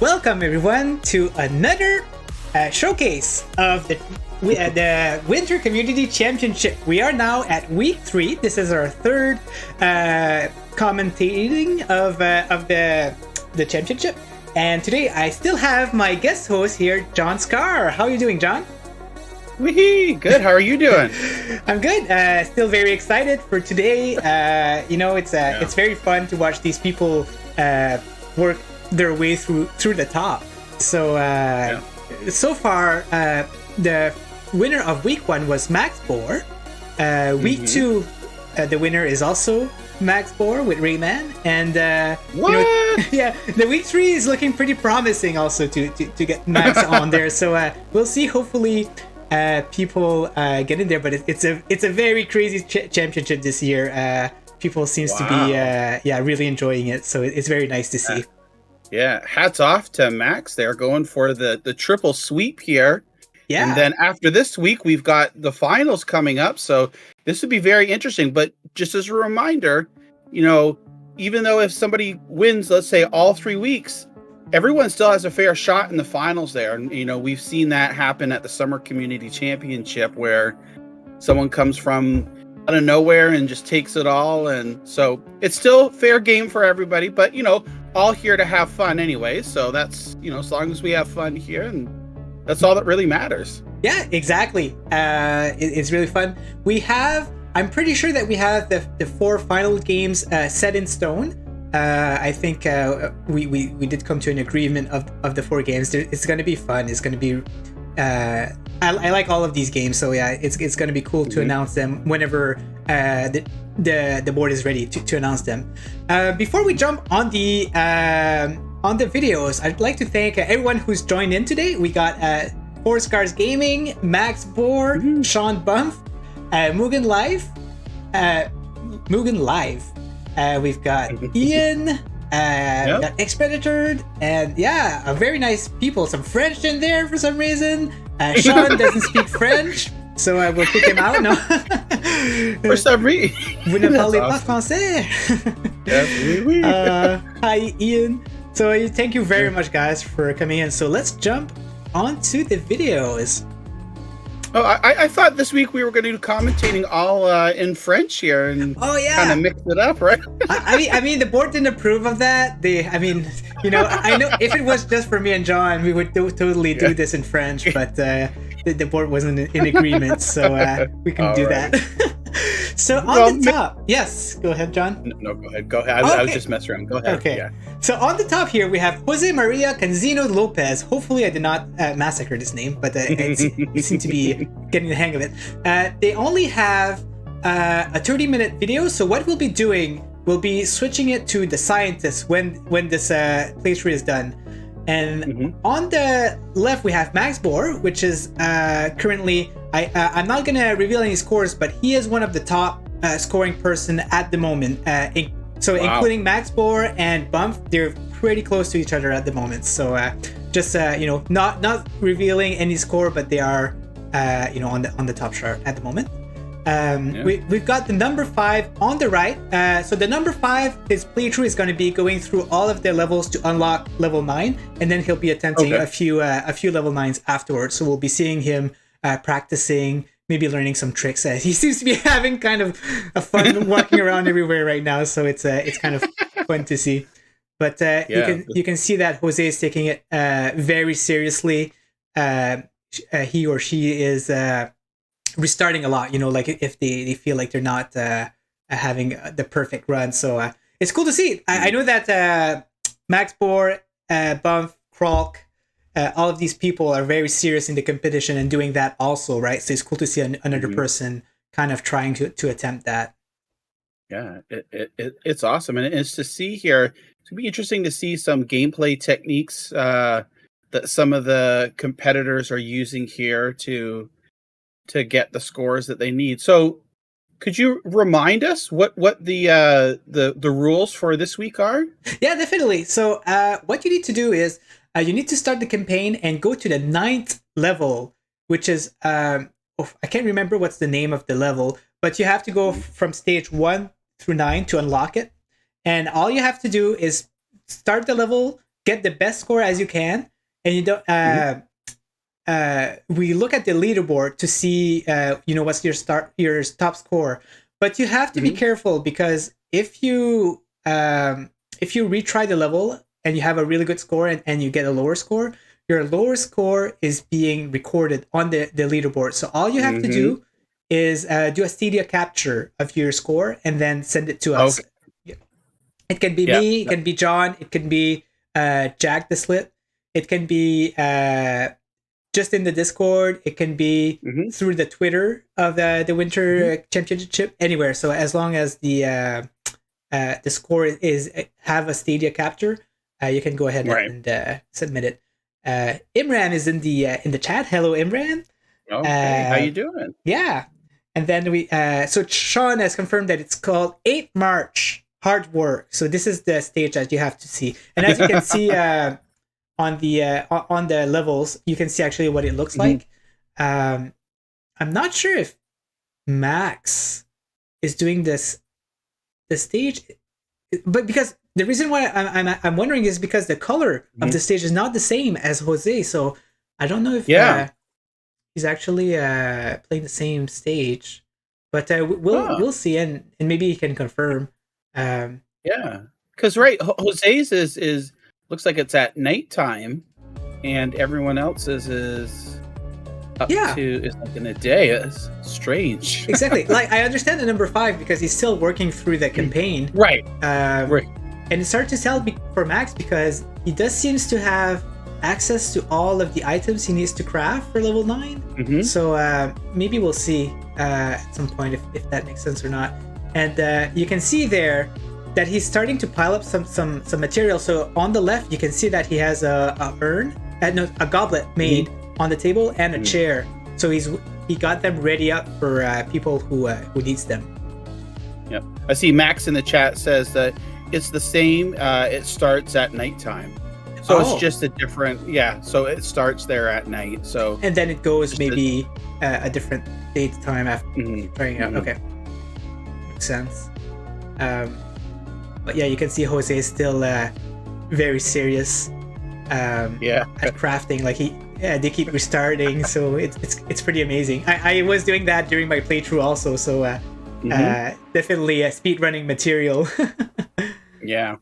Welcome everyone to another showcase of the Winter Community Championship. We are now at week 3. This is our third commentating of the championship. And today I still have my guest host here, 4Scarrs. How are you doing, John? Wee, good. How are you doing? I'm good. Still very excited for today. It's very fun to watch these people work their way through the top. So so far, the winner of week 1 was MaxBeaur. Week 2, the winner is also MaxBeaur with Rayman, and the week 3 is looking pretty promising also to get Max on there. So we'll see. Hopefully people get in there, but it's a very crazy championship this year. People seems to be really enjoying it, so it's very nice to see. Yeah, hats off to Max. They're going for the triple sweep here. Yeah. And then after this week, we've got the finals coming up. So this would be very interesting. But just as a reminder, even though if somebody wins, let's say all 3 weeks, everyone still has a fair shot in the finals there. And, we've seen that happen at the Summer Community Championship where someone comes from out of nowhere and just takes it all. And so it's still fair game for everybody, but, all here to have fun anyway. So that's, as long as we have fun here, and that's all that really matters. Yeah, exactly. It's really fun. I'm pretty sure that we have the 4 final games set in stone. I think we did come to an agreement of the 4 games. It's going to be fun. It's going to be I like all of these games, so yeah, it's going to be cool to announce them whenever the board is ready to announce them. Before we jump on the videos, I'd like to thank everyone who's joined in today. We got 4Scarrs Gaming, MaxBeaur, Sean Bump, Mugen Live. We've got Ian, got Expeditor, and a very nice people. Some French in there for some reason. Sean doesn't speak French, so I will kick him out. No. For some reason. Vous ne parlez pas français. Yes, oui. Hi, Ian. So thank you very much, guys, for coming in. So let's jump onto the videos. Oh, I thought this week we were going to do commentating all in French here and kind of mix it up, right? I mean, the board didn't approve of that. I know if it was just for me and John, we would totally do this in French, but the board wasn't in agreement, so we can do that. So on the top, yes, go ahead, John. No, go ahead. I was just messing around. Go ahead. Okay. Yeah. So on the top here, we have Jose Maria Cansino Lopez. Hopefully I did not massacre this name, but it seemed to be getting the hang of it. They only have a 30-minute video, so what we'll be doing, we'll be switching it to the scientist when this playthrough is done. And on the left, we have MaxBeaur, which is currently, I'm not going to reveal any scores, but he is one of the top scoring person at the moment. Including MaxBeaur and Bump, they're pretty close to each other at the moment. So not revealing any score, but they are on the top chart at the moment. We've got TheNumberFive on the right. So TheNumberFive, his playthrough is going to be going through all of the levels to unlock level 9, and then he'll be attempting a few level 9s afterwards. So we'll be seeing him practicing, maybe learning some tricks. He seems to be having kind of a fun walking around everywhere right now, so it's kind of fun to see. But you can see that Jose is taking it very seriously. He or she is restarting a lot, like if they feel like they're not having the perfect run. So it's cool to see. I know that MaxBeaur, Bump, Kralk, all of these people are very serious in the competition and doing that also, right? So it's cool to see another person kind of trying to attempt that. Yeah, it's awesome. And it's to see here, it's going to be interesting to see some gameplay techniques that some of the competitors are using here to get the scores that they need. So could you remind us what the rules for this week are? Yeah, definitely. So what you need to do is you need to start the campaign and go to the 9th level, which is I can't remember what's the name of the level, but you have to go from stage 1 through 9 to unlock it. And all you have to do is start the level, get the best score as you can, and you don't. We look at the leaderboard to see, what's your top score. But you have to be careful, because if you retry the level and you have a really good score and you get a lower score, your lower score is being recorded on the leaderboard. So all you have to do is do a Stadia capture of your score and then send it to us. Okay. It can be me, it can be John, it can be Jack the Slip, it can be just in the Discord, it can be through the Twitter of the Winter Championship, anywhere. So as long as the score is have a Stadia capture, you can go ahead and submit it. Imran is in the chat. Hello, Imran. Okay, how you doing? Yeah, and then so Sean has confirmed that it's called 8th March Hard Work. So this is the stage that you have to see, and as you can see on the levels, you can see actually what it looks like. I'm not sure if Max is doing the stage, but because the reason why I'm wondering is because the color of the stage is not the same as Jose, so I don't know if he's actually playing the same stage, but we'll see, and maybe he can confirm. Because Jose's is looks like it's at nighttime, and everyone else's is up to is like in a day. It's strange. Exactly. Like, I understand the number 5 because he's still working through the campaign. Right. And it's hard to tell for Max because he does seems to have access to all of the items he needs to craft for level 9. So maybe we'll see at some point if that makes sense or not. And you can see there that he's starting to pile up some material. So on the left, you can see that he has a goblet made on the table and a chair. So he got them ready up for people who needs them. Yep. I see Max in the chat says that it's the same. It starts at nighttime. So it's just a different, so it starts there at night. So and then it goes maybe a different date time after trying out. Okay. Makes sense. But yeah, you can see Jose is still very serious at crafting. Like they keep restarting, so it's pretty amazing. I was doing that during my playthrough also, so definitely speedrunning material. Yeah,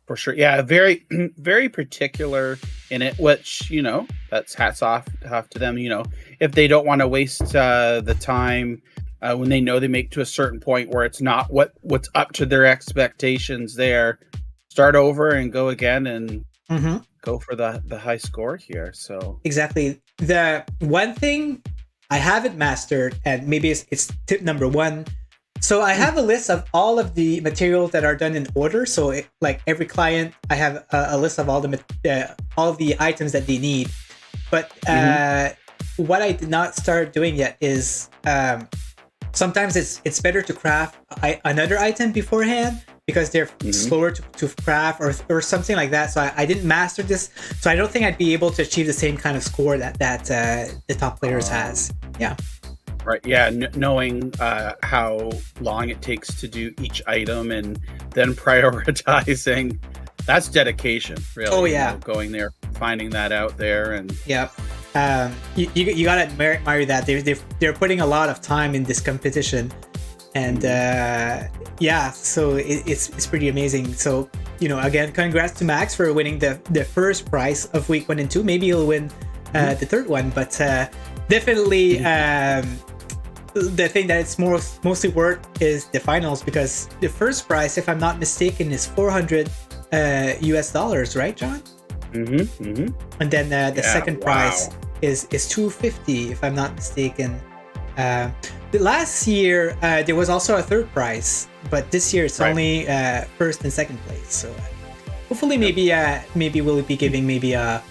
for sure. Yeah, very very particular in it, which that's hats off to them. If they don't want to waste the time. When they know they make to a certain point where it's not what's up to their expectations, there, start over and go again and go for the high score here. So exactly, the one thing I haven't mastered, and maybe it's tip number 1. So I have a list of all of the materials that are done in order. So like every client, I have a list of all the items that they need. But what I did not start doing yet is sometimes it's better to craft another item beforehand because they're slower to craft or something like that. So I didn't master this, so I don't think I'd be able to achieve the same kind of score that the top players has. Yeah. Right. Yeah. Knowing how long it takes to do each item and then prioritizing, that's dedication. Really. Oh yeah. Going there, finding that out there, and yeah. You gotta admire that they're putting a lot of time in this competition, and so it's pretty amazing. So again, congrats to Max for winning the first prize of week 1 and 2. Maybe he'll win the third one, but definitely the thing that it's mostly worth is the finals, because the first prize, if I'm not mistaken, is $400 US, right, John? And then the second prize is $250, if I'm not mistaken. The last year there was also a third prize, but this year it's only first and second place. So hopefully maybe we'll be giving maybe a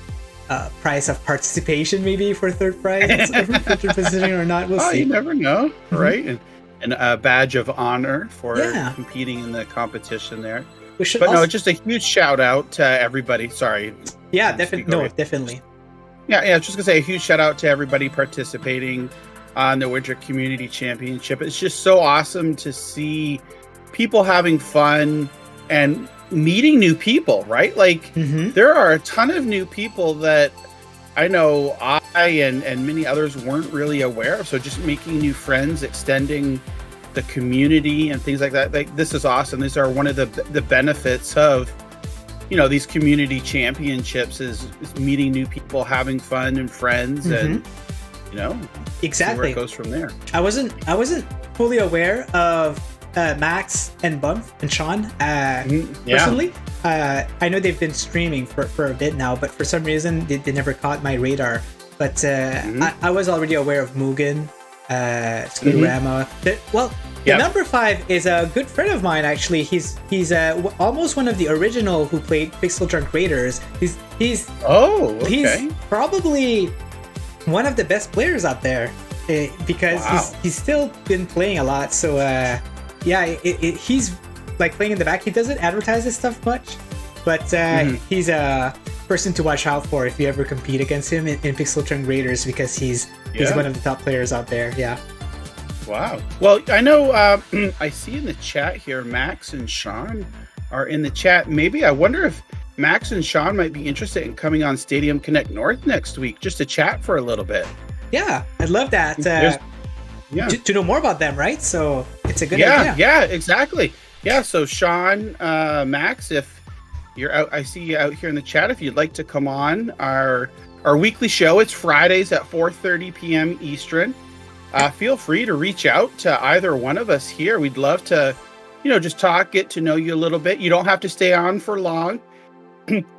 prize of participation maybe for third prize for positioning or not. We'll see. You never know, right? And a badge of honor for competing in the competition there. Just a huge shout out to everybody. Sorry. Yeah, definitely. Yeah, I was just gonna say a huge shout out to everybody participating on the Winter Community Championship. It's just so awesome to see people having fun and meeting new people, right? Like there are a ton of new people that I know I and many others weren't really aware of. So just making new friends, extending the community and things like that. Like this is awesome. These are one of the benefits of, you know, these community championships is meeting new people, having fun and friends, and you know, exactly see where it goes from there. I wasn't fully aware of Max and Bump and Sean personally. I know they've been streaming for a bit now, but for some reason they never caught my radar. But I was already aware of Mugen, Scooterama. TheNumberFive is a good friend of mine, actually. He's almost one of the original who played Pixel Junk Raiders. He's probably one of the best players out there because he's still been playing a lot. So he's like playing in the back. He doesn't advertise his stuff much, but he's a person to watch out for if you ever compete against him in Pixel Junk Raiders, because he's one of the top players out there. Yeah. Wow. Well, I know I see in the chat here, Max and Sean are in the chat. Maybe I wonder if Max and Sean might be interested in coming on Stadium Connect North next week just to chat for a little bit. Yeah, I'd love that. To know more about them, right? So it's a good idea. Yeah, exactly. Yeah, so Sean, Max, if you're out, I see you out here in the chat. If you'd like to come on our weekly show, it's Fridays at 4:30 p.m. Eastern. Feel free to reach out to either one of us here. We'd love to, just talk, get to know you a little bit. You don't have to stay on for long.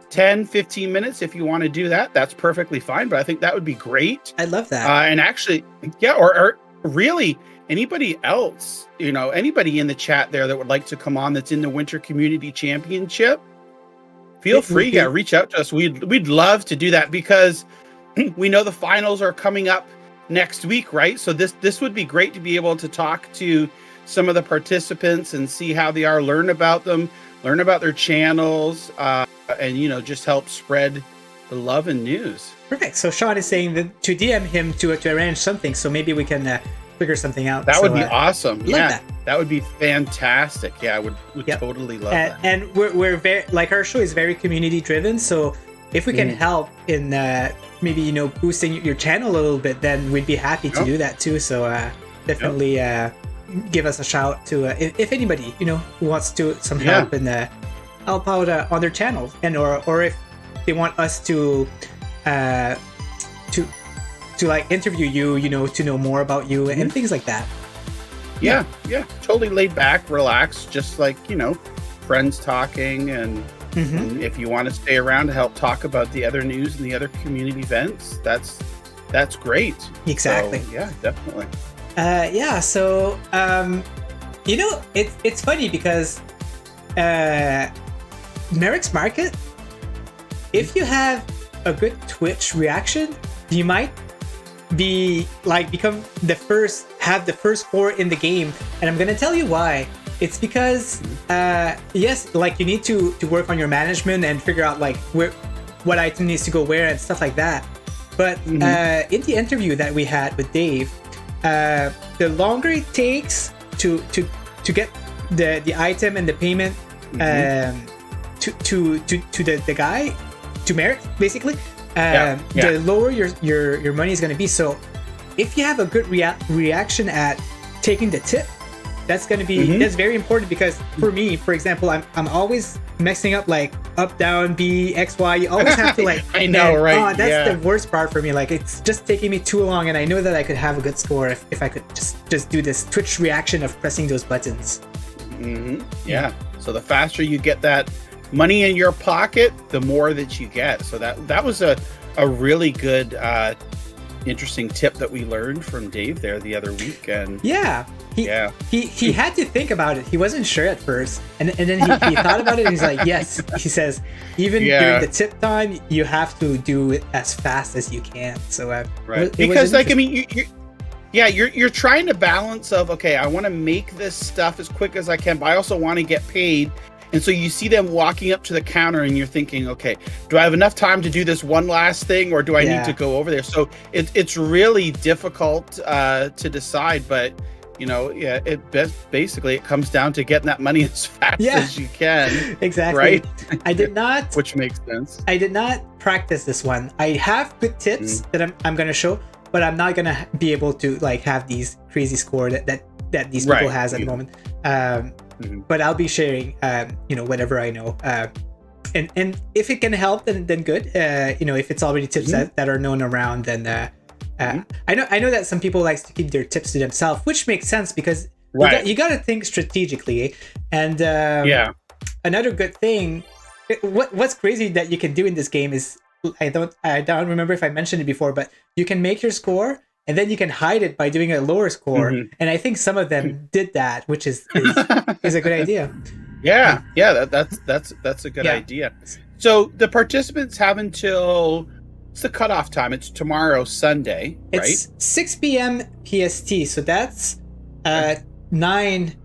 10, 15 minutes if you want to do that. That's perfectly fine, but I think that would be great. I love that. And actually, or really anybody else, anybody in the chat there that would like to come on that's in the Winter Community Championship, feel free. Yeah, reach out to us. We'd love to do that because we know the finals are coming up next week, right? So this would be great to be able to talk to some of the participants and see how they are, learn about them, learn about their channels, and just help spread the love and news. Perfect. So Sean is saying that to DM him to arrange something, so maybe we can figure something out. That would be awesome. Yeah, that would be fantastic. Yeah, I would totally love that. And we're very, like, our show is very community driven, so if we can help in maybe boosting your channel a little bit, then we'd be happy to do that too. So definitely give us a shout to if anybody who wants to some help and help out on their channel, and or if they want us to like interview you, to know more about you and things like that. Yeah, totally laid back, relaxed, just like friends talking. And if you want to stay around to help talk about the other news and the other community events, that's great. Exactly. So, yeah, definitely. So it's funny because Merek's Market, if you have a good Twitch reaction, you might become the first 4 in the game. And I'm gonna tell you why. It's because yes, like, you need to work on your management and figure out like what item needs to go where and stuff like that. But in the interview that we had with Dave, the longer it takes to get the item and the payment to the guy, to Merek, basically, the lower your money is going to be. So if you have a good reaction at taking the tip, that's going to be that's very important, because for me, for example, I'm always messing up, like up, down, B, X, Y. You always have to like I know, right? That's the worst part for me. Like, it's just taking me too long, and I know that I could have a good score if I could just do this Twitch reaction of pressing those buttons. Yeah. So the faster you get that money in your pocket, the more that you get. So that was a really good interesting tip that we learned from Dave there the other week. And he had to think about it. He wasn't sure at first, and then he thought about it, and he's like, yes. He says, even during the tip time, you have to do it as fast as you can. So right, because like, I mean, you're trying to balance of, okay, I want to make this stuff as quick as I can, but I also want to get paid. And so you see them walking up to the counter, and you're thinking, okay, do I have enough time to do this one last thing, or do I need to go over there? So it's really difficult to decide. But basically it comes down to getting that money as fast as you can. Exactly. Right? I did not Which makes sense. I did not practice this one. I have good tips that I'm gonna show, but I'm not gonna be able to like have these crazy score that these people has at the moment. But I'll be sharing whatever I know. And if it can help, then good. If it's already tips that are known around, then I know that some people like to keep their tips to themselves, which makes sense because you got to think strategically. And another good thing, what's crazy that you can do in this game is I don't remember if I mentioned it before, but you can make your score and then you can hide it by doing a lower score. And I think some of them did that, which is a good idea. That's a good idea. So the participants have until what's the cutoff time? It's tomorrow, Sunday, right? It's 6 p.m. PST, so that's 9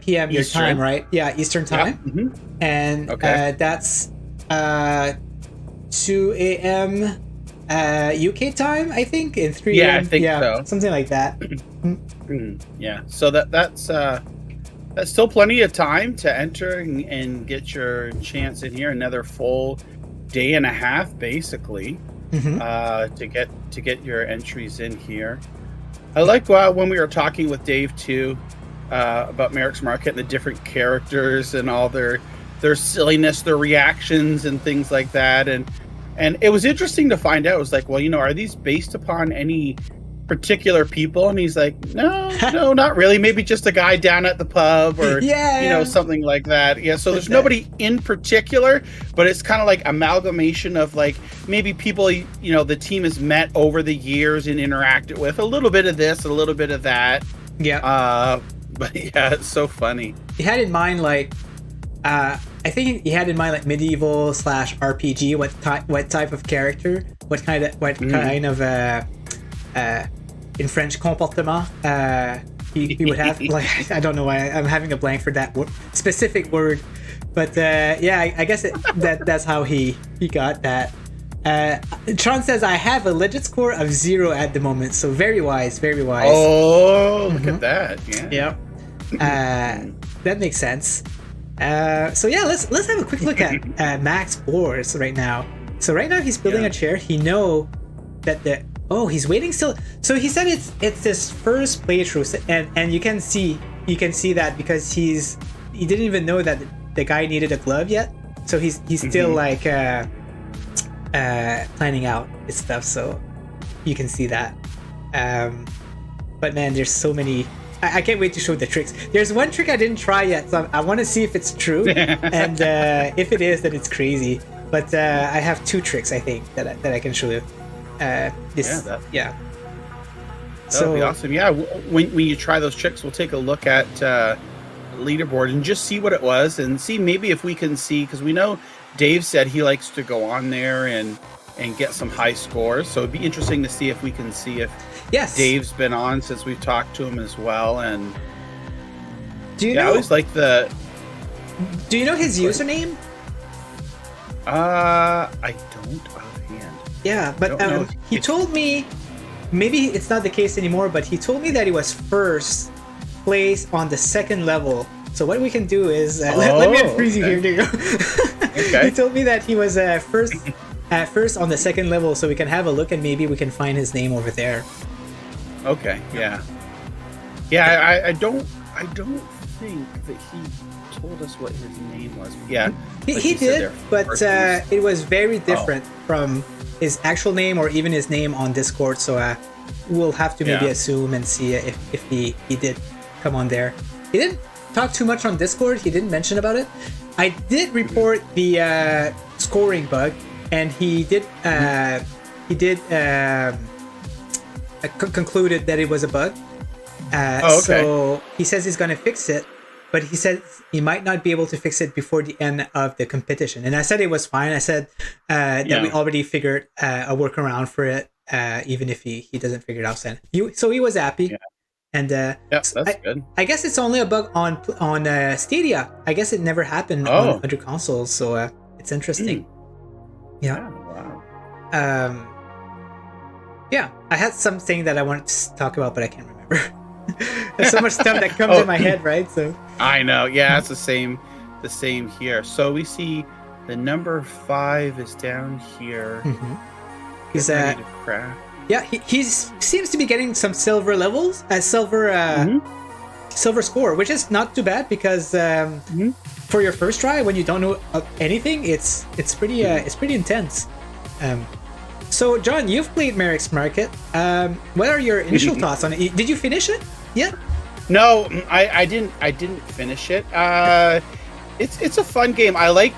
p.m. your time, right? Yeah, Eastern time. And that's 2 a.m. UK time, I think, and 3 a.m. I think so. Something like that. So that's still plenty of time to enter and get your chance in here. Another full day and a half, basically, to get your entries in here. I like when we were talking with Dave too about Merek's Market and the different characters and all their silliness, their reactions and things like that. And it was interesting to find out. It was like, well, are these based upon any particular people? And he's like, no, not really. Maybe just a guy down at the pub or something like that. So there's nobody in particular, but it's kind of like amalgamation of like maybe people the team has met over the years and interacted with, a little bit of this, a little bit of that. But it's so funny. He had in mind like I think he had in mind like medieval / RPG. What type of character? What kind of in French comportement he would have. Like, I don't know why I'm having a blank for that specific word, but I guess that's how he got that. Tron says I have a legit score of 0 at the moment, so very wise. Oh, look at that. That makes sense. Let's have a quick look at MaxBeaur right now. So right now he's building a chair. He know that he's waiting still. So he said it's his first playthrough, and you can see that because he didn't even know that the guy needed a glove yet. So he's still like planning out his stuff. So you can see that. But man, there's so many. I can't wait to show the tricks. There's one trick I didn't try yet, so I want to see if it's true, and if it is, then it's crazy. But I have 2 tricks I think that I can show you. That would be awesome. When you try those tricks, we'll take a look at leaderboard and just see what it was and see maybe if we can see, because we know Dave said he likes to go on there and get some high scores, so it'd be interesting to see if we can see if Dave's been on since we've talked to him as well. And do you know? I always like the. Do you know his username? I don't offhand. Yeah, but he told me, maybe it's not the case anymore, but he told me that he was first place on the 2nd level. So what we can do is let me unfreeze you here. There you go. He told me that he was first on the 2nd level, so we can have a look and maybe we can find his name over there. Okay. I don't think that he told us what his name was. Yeah, he did, but it was very different from his actual name or even his name on Discord. So we'll have to maybe assume and see if he did come on there. He didn't talk too much on Discord. He didn't mention about it. I did report the scoring bug, and he did concluded that it was a bug. So he says he's going to fix it, but he said he might not be able to fix it before the end of the competition. And I said it was fine. I said that we already figured a workaround for it, even if he doesn't figure it out. So he was happy. Yeah. And that's good. I guess it's only a bug on Stadia. I guess it never happened on other consoles. So it's interesting. Yeah. Wow. I had something that I wanted to talk about, but I can't remember. There's so much stuff that comes in my head, right? So I know. Yeah, it's the same here. So we see the number 5 is down here. He's ready to craft. Yeah, he seems to be getting some silver levels, silver score, which is not too bad because for your first try, when you don't know anything, it's pretty intense. So John, you've played Merek's Market. What are your initial thoughts on it? Did you finish it? Yeah. No, I didn't finish it. It's a fun game. I like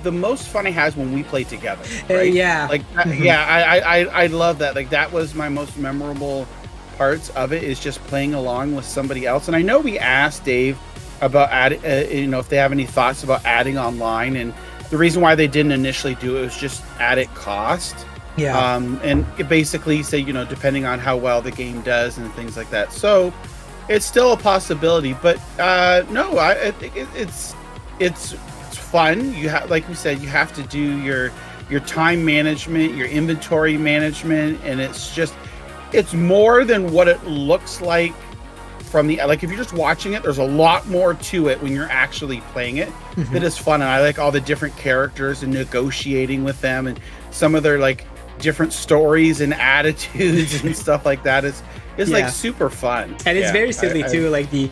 the most fun it has when we play together. Right? I love that. Like that was my most memorable parts of it, is just playing along with somebody else. And I know we asked Dave about if they have any thoughts about adding online, and the reason why they didn't initially do it was just added cost. Yeah. And it basically say, depending on how well the game does and things like that. So it's still a possibility, but no, I think it's fun. You have, like we said, you have to do your time management, your inventory management, and it's more than what it looks like from the, like, if you're just watching it, there's a lot more to it when you're actually playing it. That is fun, and I like all the different characters and negotiating with them, and some of their like different stories and attitudes and stuff like that. It's like super fun, and it's very silly too. Like the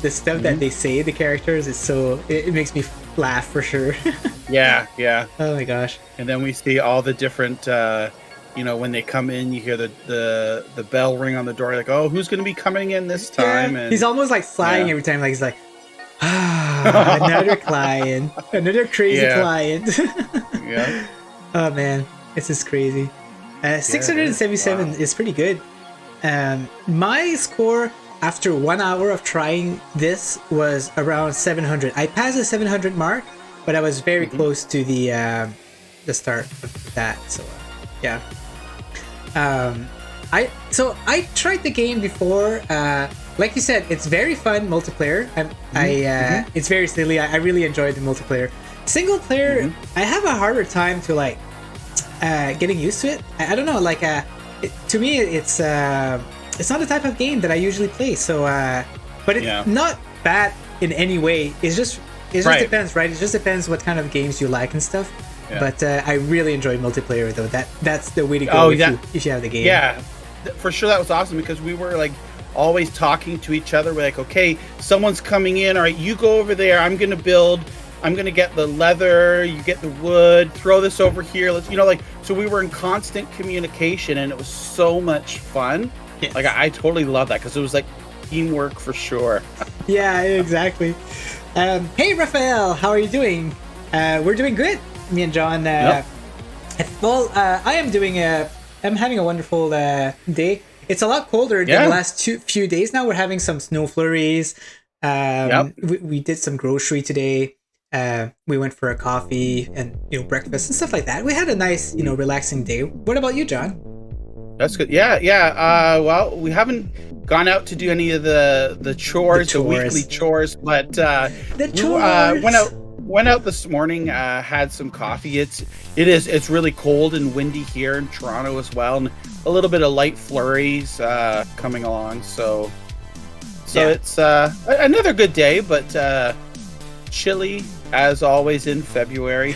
stuff that they say, the characters, is so it makes me laugh for sure. yeah. Oh my gosh! And then we see all the different. When they come in, you hear the bell ring on the door. Like, oh, who's going to be coming in this time? Yeah. And he's almost like flying every time. Like he's like, another client, another crazy client. Yeah. Oh man, this is crazy. 677 is pretty good. My score after 1 hour of trying this was around 700. I passed the 700 mark, but I was very close to the start of that. So yeah. I tried the game before. Like you said, it's very fun multiplayer. It's very silly. I really enjoyed the multiplayer. Single player, I have a harder time to like getting used to it. I don't know. Like to me, it's not the type of game that I usually play. So, but it's not bad in any way. It just depends, right? It just depends what kind of games you like and stuff. Yeah. But I really enjoy multiplayer though. That's the way to go if you have the game. Yeah, for sure. That was awesome because we were like always talking to each other. We're like, okay, someone's coming in. All right, you go over there. I'm gonna build. I'm gonna get the leather. You get the wood. Throw this over here. Let's so we were in constant communication, and it was so much fun. Yes. Like I totally love that because it was like teamwork for sure. Yeah, exactly. Hey, Raphael, how are you doing? We're doing good. Me and John. Well, I am doing I'm having a wonderful day. It's a lot colder than the last few days now. We're having some snow flurries. We did some grocery today. We went for a coffee and breakfast and stuff like that. We had a nice relaxing day. What about you, John? That's good. Yeah. Well, we haven't gone out to do any of the chores, the weekly chores, but the chores. Went out this morning, had some coffee. It's really cold and windy here in Toronto as well, and a little bit of light flurries coming along. So it's another good day, but chilly as always in February.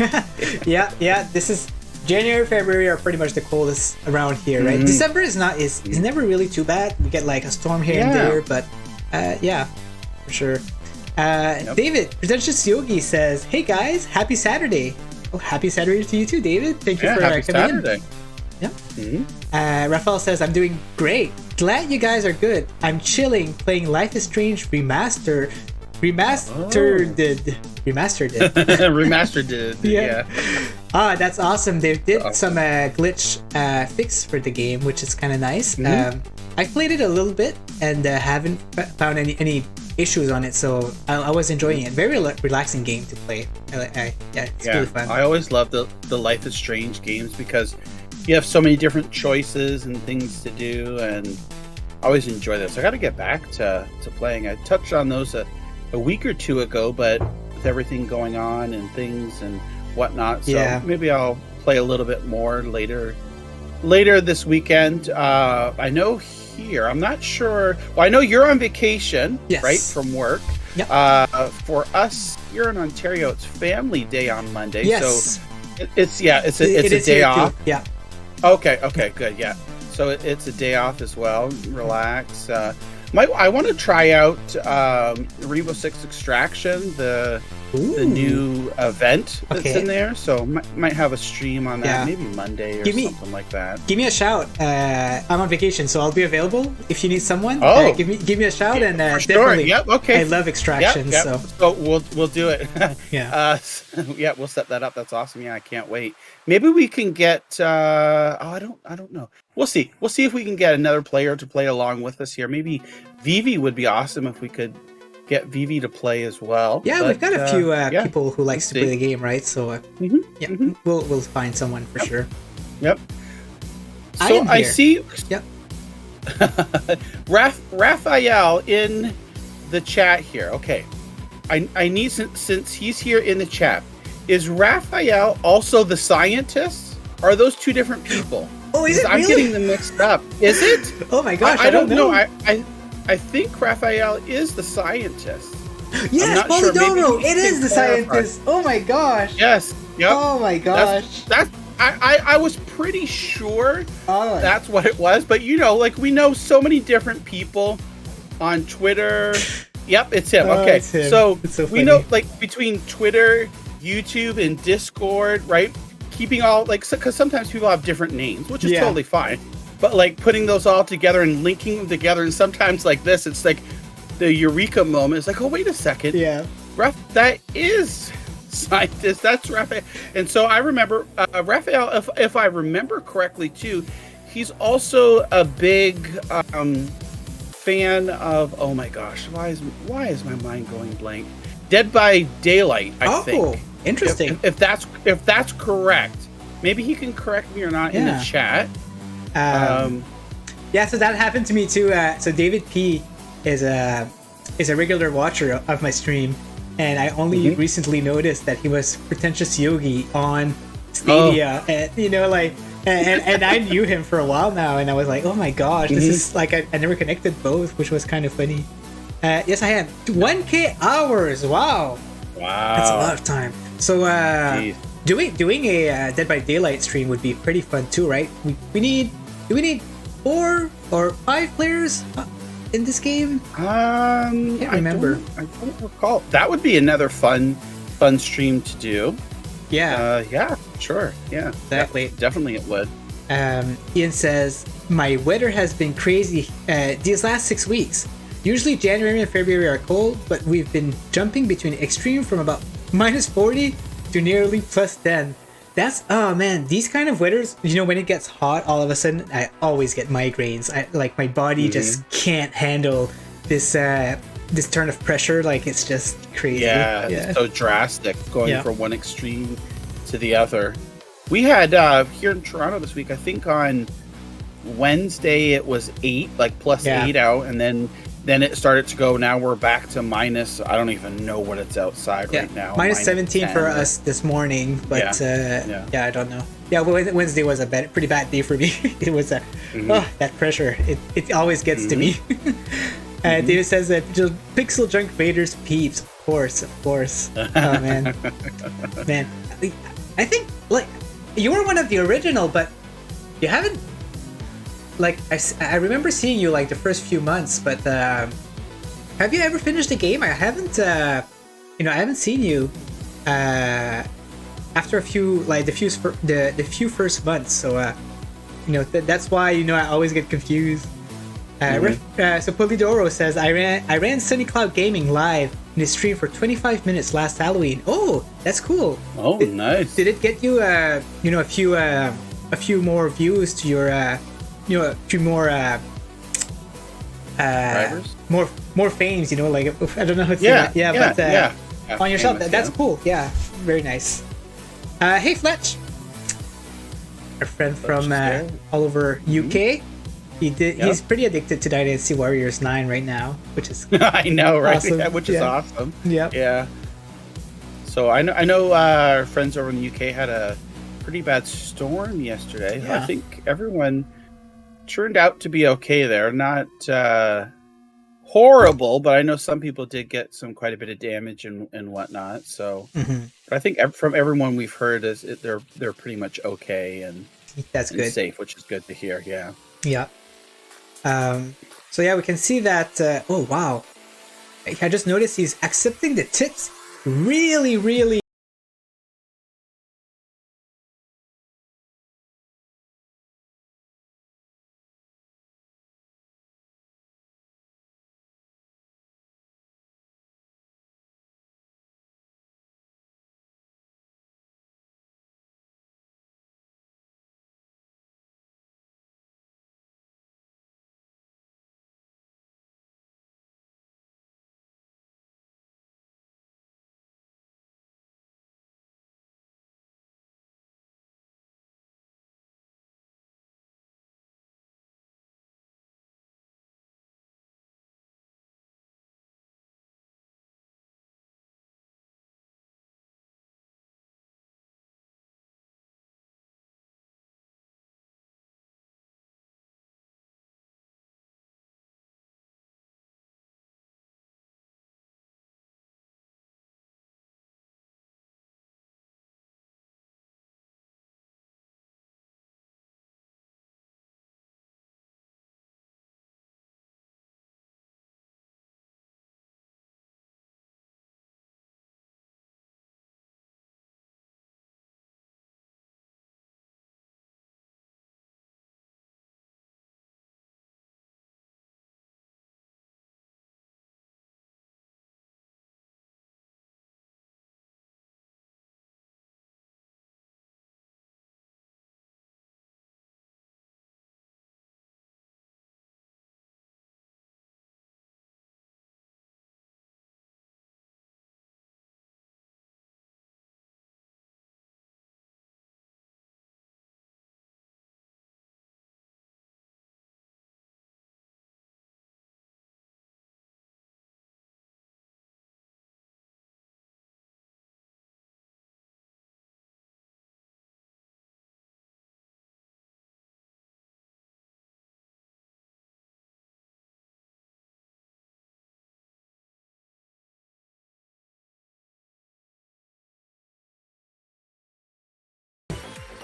Yeah. This is January, February are pretty much the coldest around here, right? December is never really too bad. We get like a storm here and there, but for sure. David, Pretentious Yogi says, "Hey guys, happy Saturday!" Oh, happy Saturday to you too, David. Thank you for happy coming Saturday. in. Yeah. Raphael says, "I'm doing great. Glad you guys are good. I'm chilling, playing Life is Strange remastered. Yeah. That's awesome. They did some glitch fix for the game, which is kind of nice. I played it a little bit and haven't found any issues on it, so I was enjoying it. Very relaxing game to play. It's really fun. I always love the Life is Strange games because you have so many different choices and things to do, and I always enjoy this. I got to get back to playing. I touched on those a week or two ago, but with everything going on and things and whatnot, so maybe I'll play a little bit more later this weekend. I know here. I'm not sure. Well, I know you're on vacation, yes. right, from work. Yep. For us here in Ontario, it's Family Day on Monday. Yes. So it's a day off. Too. Yeah. Okay, good. Yeah. So it's a day off as well. Relax. I want to try out Rainbow Six Extraction, the new event that's in there. So might have a stream on that, maybe Monday or something like that. Give me a shout. I'm on vacation, so I'll be available if you need someone. Give me a shout, and definitely. Yep. Okay. I love Extraction, so we'll do it. Yeah. We'll set that up. That's awesome. Yeah, I can't wait. Maybe we can get. I don't know. We'll see. We'll see if we can get another player to play along with us here. Maybe Vivi would be awesome if we could get Vivi to play as well. Yeah, we've got a few people who likes to play the game, right? So we'll find someone for sure. Yep. So I see. Yep. Raphael in the chat here. Okay, I need, since he's here in the chat, is Raphael also the scientist? Are those two different people? Oh, is it really? I'm getting them mixed up. Is it? Oh my gosh, I don't know. I think Raphael is the scientist. Yes, Polidoro. It is the scientist. Oh my gosh. Yes. Yep. Oh my gosh. I was pretty sure that's what it was, but we know so many different people on Twitter. Yep, it's him. Okay, it's him. So we know, between Twitter, YouTube, and Discord, right? Keeping all because sometimes people have different names, which is totally fine. But putting those all together and linking them together, and sometimes like this, it's like the eureka moment. It's like, oh, wait a second. Yeah. That is scientist. That's Raphael. And so I remember Raphael, if I remember correctly too, he's also a big fan of, oh my gosh, why is my mind going blank? Dead by Daylight, I think. Interesting. If that's correct. Maybe he can correct me or not in the chat. So that happened to me too. So David P is a regular watcher of my stream, and I only recently noticed that he was Pretentious Yogi on Stadia, and I knew him for a while now, and I was like, oh my gosh, this is I never connected both, which was kind of funny. Yes, I am 1K hours. Wow, that's a lot of time. So doing a Dead by Daylight stream would be pretty fun too, right? Do we need 4 or 5 players in this game? I can't remember. I don't recall. That would be another fun stream to do. Yeah. Sure. Yeah. Exactly. Definitely it would. Ian says, my weather has been crazy these last 6 weeks. Usually January and February are cold, but we've been jumping between extreme from about -40 to nearly +10. That's, oh man, these kind of weathers, when it gets hot, all of a sudden, I always get migraines. My body just can't handle this turn of pressure. It's just crazy. Yeah, it's so drastic going from one extreme to the other. We had, here in Toronto this week, I think on Wednesday it was 8, +8 out, and then it started to go. Now we're back to minus. I don't even know what it's outside right now. -17 for us this morning, but I don't know. Yeah, Wednesday was a pretty bad day for me. It was that pressure. It always gets to me. David says that Pixel Junk Raiders peeps. Of course. Oh man, I think you were one of the original, but you haven't. I remember seeing you the first few months, but have you ever finished the game? I haven't. I haven't seen you after a few the few first months. So that's why I always get confused. So Polidoro says I ran Sunny Cloud Gaming live in a stream for 25 minutes last Halloween. Oh, that's cool. Oh, nice. Did it get you a few more views to your a few more more fames, I don't know how to say that. On yourself, that's cool. Yeah, very nice. Hey Fletch, our friend from all over UK. He's pretty addicted to Dynasty Warriors 9 right now, which is I know, right? Awesome. Which is awesome. Yeah. So I know our friends over in the UK had a pretty bad storm yesterday. I think everyone turned out to be okay there. Not horrible, but I know some people did get quite a bit of damage and whatnot. So but I think from everyone we've heard they're pretty much okay and that's good, safe, which is good to hear. Yeah. So yeah, we can see that. Oh wow, I just noticed he's accepting the tips really.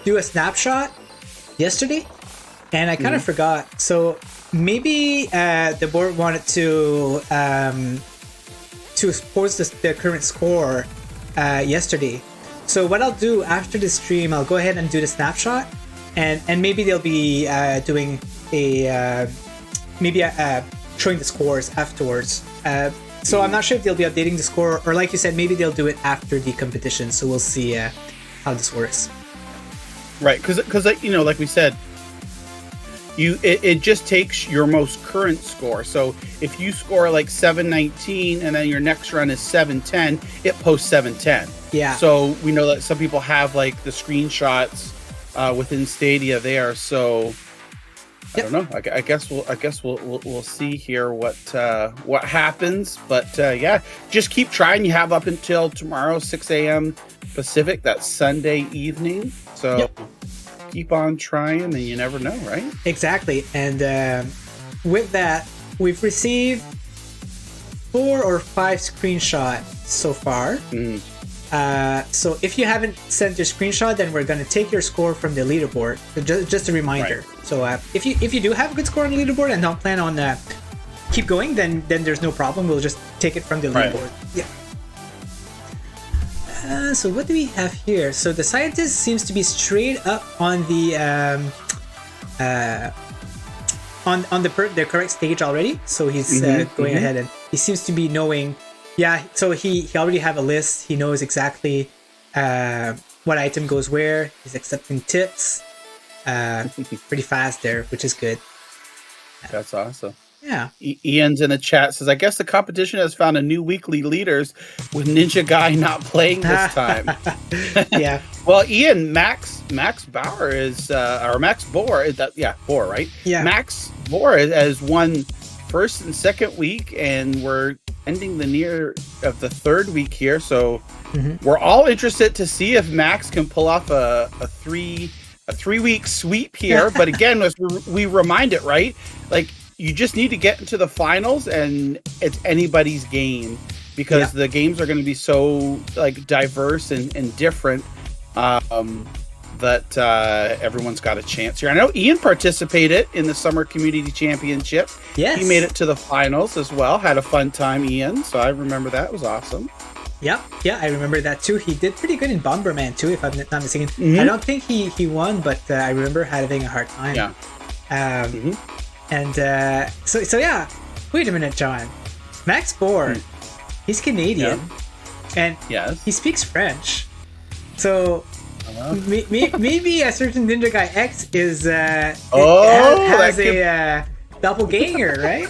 Do a snapshot yesterday, and I kind of forgot. So maybe the board wanted to post the current score yesterday. So what I'll do after the stream, I'll go ahead and do the snapshot, and maybe they'll be doing a showing the scores afterwards. So I'm not sure if they'll be updating the score, or like you said, maybe they'll do it after the competition. So we'll see how this works. Right, because like we said, it just takes your most current score. So if you score like 719 and then your next run is 710, it posts 710. Yeah. So we know that some people have like the screenshots within Stadia there. So I don't know. I guess we'll see here what happens. But yeah, just keep trying. You have up until tomorrow 6 a.m. Pacific. That's Sunday evening. So keep on trying, and you never know, right? Exactly. And with that, we've received 4 or 5 screenshots so far. So if you haven't sent your screenshot, then we're going to take your score from the leaderboard. So just a reminder. Right. So if you do have a good score on the leaderboard and don't plan on keep going, then there's no problem. We'll just take it from the leaderboard. Yeah. So what do we have here? So the scientist seems to be straight up on the on the correct stage already. So he's going ahead, and he seems to be knowing. Yeah, so he already have a list. He knows exactly what item goes where. He's accepting tips pretty fast there, which is good. That's awesome. Yeah. Ian's in the chat says, I guess the competition has found a new weekly leaders with Ninja Guy not playing this time. Yeah. Well, Ian, MaxBeaur is or MaxBeaur is that Boar, right? Yeah. MaxBeaur has won first and second week, and we're ending the near of the third week here. So we're all interested to see if Max can pull off a 3 3-week sweep here. But again, as we remind it, right? Like, you just need to get into the finals, and it's anybody's game, because the games are going to be so like diverse and different. That everyone's got a chance here. I know Ian participated in the Summer Community Championship. Yes. He made it to the finals as well. Had a fun time, Ian. So I remember that. It was awesome. Yeah, I remember that too. He did pretty good in Bomberman too, if I'm not mistaken. I don't think he won, but I remember having a hard time. Yeah. And so yeah. Wait a minute, John. MaxBeaur, he's Canadian, and he speaks French. So maybe a certain Ninja Guy X is has a doppelganger, right?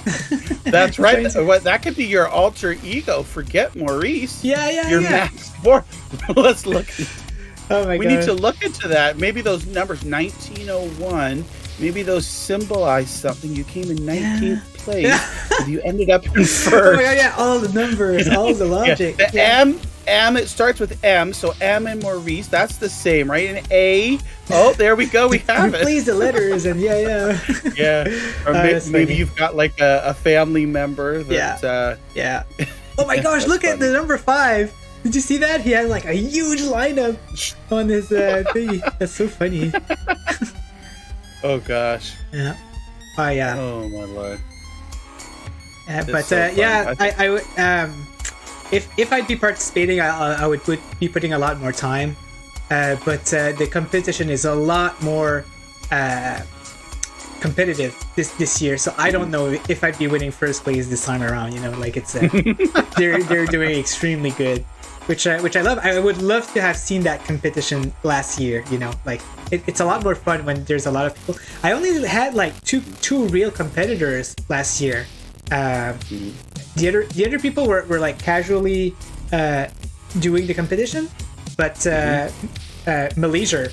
That's right. That could be your alter ego. Forget Maurice. You're MaxBeaur. Let's look. Oh my god. We need to look into that. Maybe those numbers 1901. Maybe those symbolize something. You came in 19th place. You ended up in first. Oh my god! Yeah, all the numbers, all the logic. The M. It starts with M. So M and Maurice. That's the same, right? And A. Oh, there we go. We have it. Replace the letters and yeah. Or maybe you've got like a family member. That, yeah. Oh my gosh! Look at the number 5. Did you see that? He had like a huge lineup on his thing. That's so funny. Oh gosh. Yeah. Oh yeah. Oh my lord. But so I would if I'd be participating, I would be putting a lot more time. But the competition is a lot more competitive this year, so I don't know if I'd be winning first place this time around. You know, like it's they're doing extremely good, which I love. I would love to have seen that competition last year. You know, like it's a lot more fun when there's a lot of people. I only had like two real competitors last year. The other people were like casually doing the competition, but Malaysia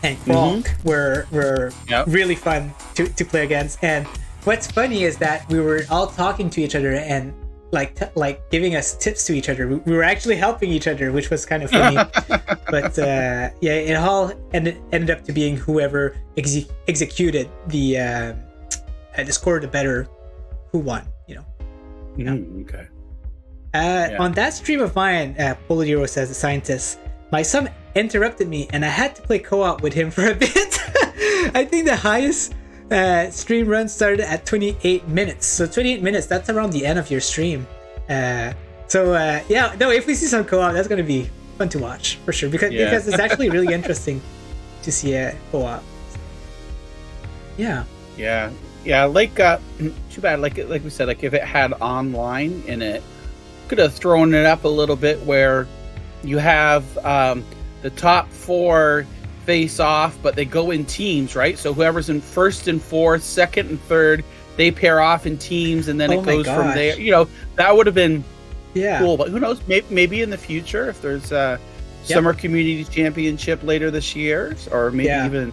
and Qualk were really fun to play against. And what's funny is that we were all talking to each other and like giving us tips to each other. We were actually helping each other, which was kind of funny. But it all ended up to being whoever executed the score the better who won. You know. Okay. On that stream of mine, Polidoro says, the scientist, my son interrupted me and I had to play co-op with him for a bit. I think the highest stream run started at 28 minutes. So 28 minutes, that's around the end of your stream. If we see some co-op, that's going to be fun to watch for sure. Because it's actually really interesting to see a co-op. Yeah. Yeah, like too bad. Like we said, like if it had online in it, could have thrown it up a little bit where you have the top 4 face off, but they go in teams, right? So whoever's in first and fourth, second and third, they pair off in teams, and then it goes from there. You know, that would have been cool. But who knows? Maybe in the future, if there's a Summer Community Championship later this year, or maybe even.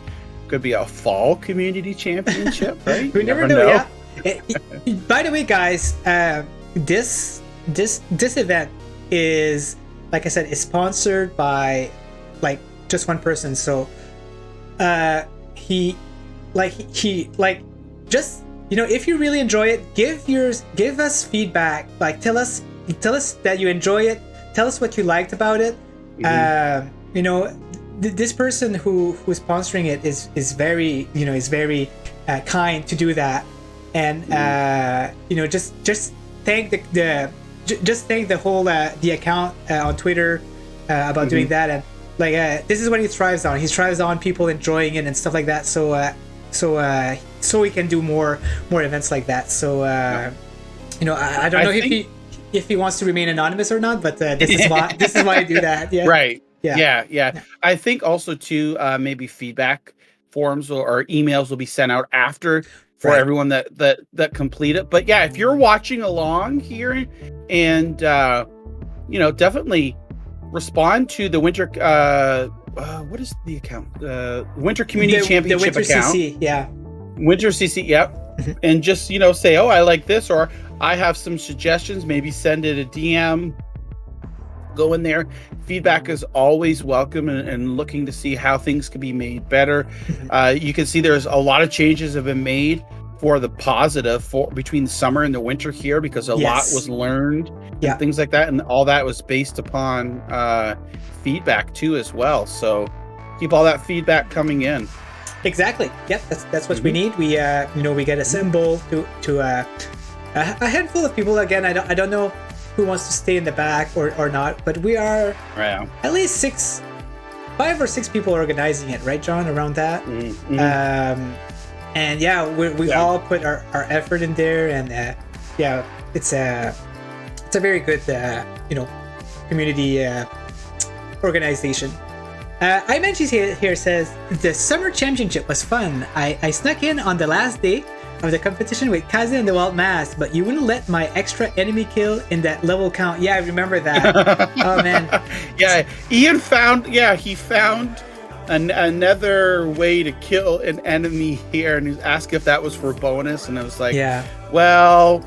Could be a fall community championship, right? We never know. Yeah. By the way, guys, this event is, like I said, is sponsored by like just one person. So he just, you know, if you really enjoy it, give us feedback. Like tell us that you enjoy it. Tell us what you liked about it. You know. This person who's sponsoring it is very kind to do that, and just thank the whole the account on Twitter about doing that, and like this is what he thrives on. He thrives on people enjoying it and stuff like that. So we can do more events like that. So you know, I don't know if he wants to remain anonymous or not, but this is why I do that. Yeah. Right. Yeah. I think also too, maybe feedback forms or emails will be sent out after for everyone that complete it. But yeah, if you're watching along here, and definitely respond to the winter. What is the account? Winter Community Championship the Winter account. CC, Winter CC, and just say, oh, I like this, or I have some suggestions. Maybe send it a DM. go in there. Feedback is always welcome, and looking to see how things can be made better. You can see there's a lot of changes have been made for the positive between the summer and the winter here, because a lot was learned and things like that, and all that was based upon feedback too as well. So keep all that feedback coming in. Exactly. Yep, that's what we need. We we get assembled to a handful of people. Again, I don't know who wants to stay in the back or not, but we are at least 5 or 6 people organizing it, right, John? Around that. And we all put our effort in there, and it's a very good community organization. I mentioned here says the summer championship was fun. I snuck in on the last day of the competition with Kaze and the Wild Mass, but you wouldn't let my extra enemy kill in that level count. Yeah, I remember that. Oh man. Yeah, Ian found another way to kill an enemy here, and he asked if that was for bonus, and I was like, well,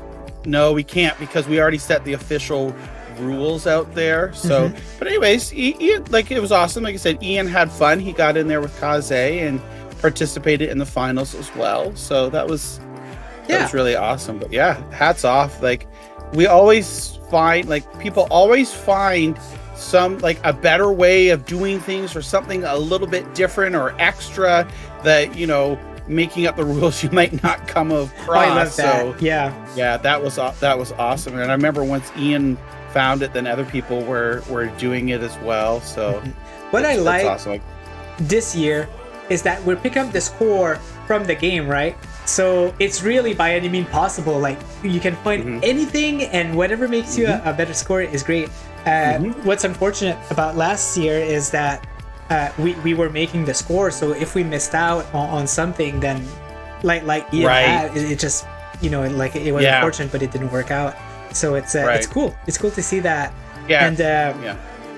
no, we can't, because we already set the official rules out there. So but anyways, Ian, like, it was awesome. Like I said, Ian had fun. He got in there with Kaze and participated in the finals as well, so that was really awesome. But hats off. Like, we always find, like, people always find some, like, a better way of doing things, or something a little bit different or extra that, making up the rules you might not come across. I love that. So that was awesome. And I remember once Ian found it, then other people were doing it as well. So what I like awesome. This year is that we're picking up the score from the game, right? So it's really by any means possible. Like, you can find anything, and whatever makes you a better score is great. What's unfortunate about last year is that we were making the score, so if we missed out on something, then like Ian had, it just it was unfortunate, but it didn't work out. So it's cool. It's cool to see that. And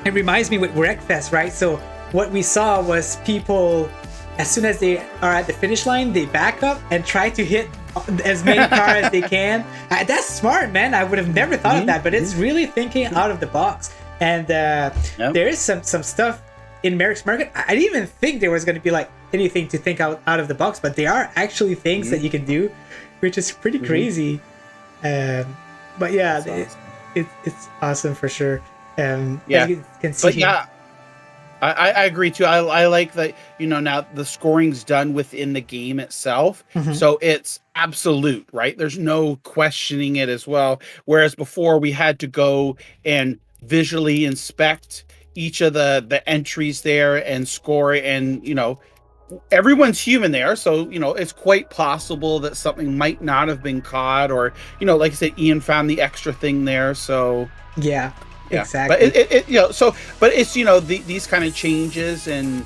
it reminds me with Wreckfest, right? So what we saw was people, as soon as they are at the finish line, they back up and try to hit as many cars as they can. That's smart, man. I would have never thought of that, but it's really thinking out of the box. And there is some stuff in Merek's Market. I didn't even think there was going to be like anything to think out of the box, but there are actually things that you can do, which is pretty crazy. But it's awesome for sure. You can see I agree too. I like that, now the scoring's done within the game itself. So it's absolute, right? There's no questioning it as well. Whereas before we had to go and visually inspect each of the entries there and score, and everyone's human there, so it's quite possible that something might not have been caught, or like I said, Ian found the extra thing there. So exactly. But but it's these kind of changes and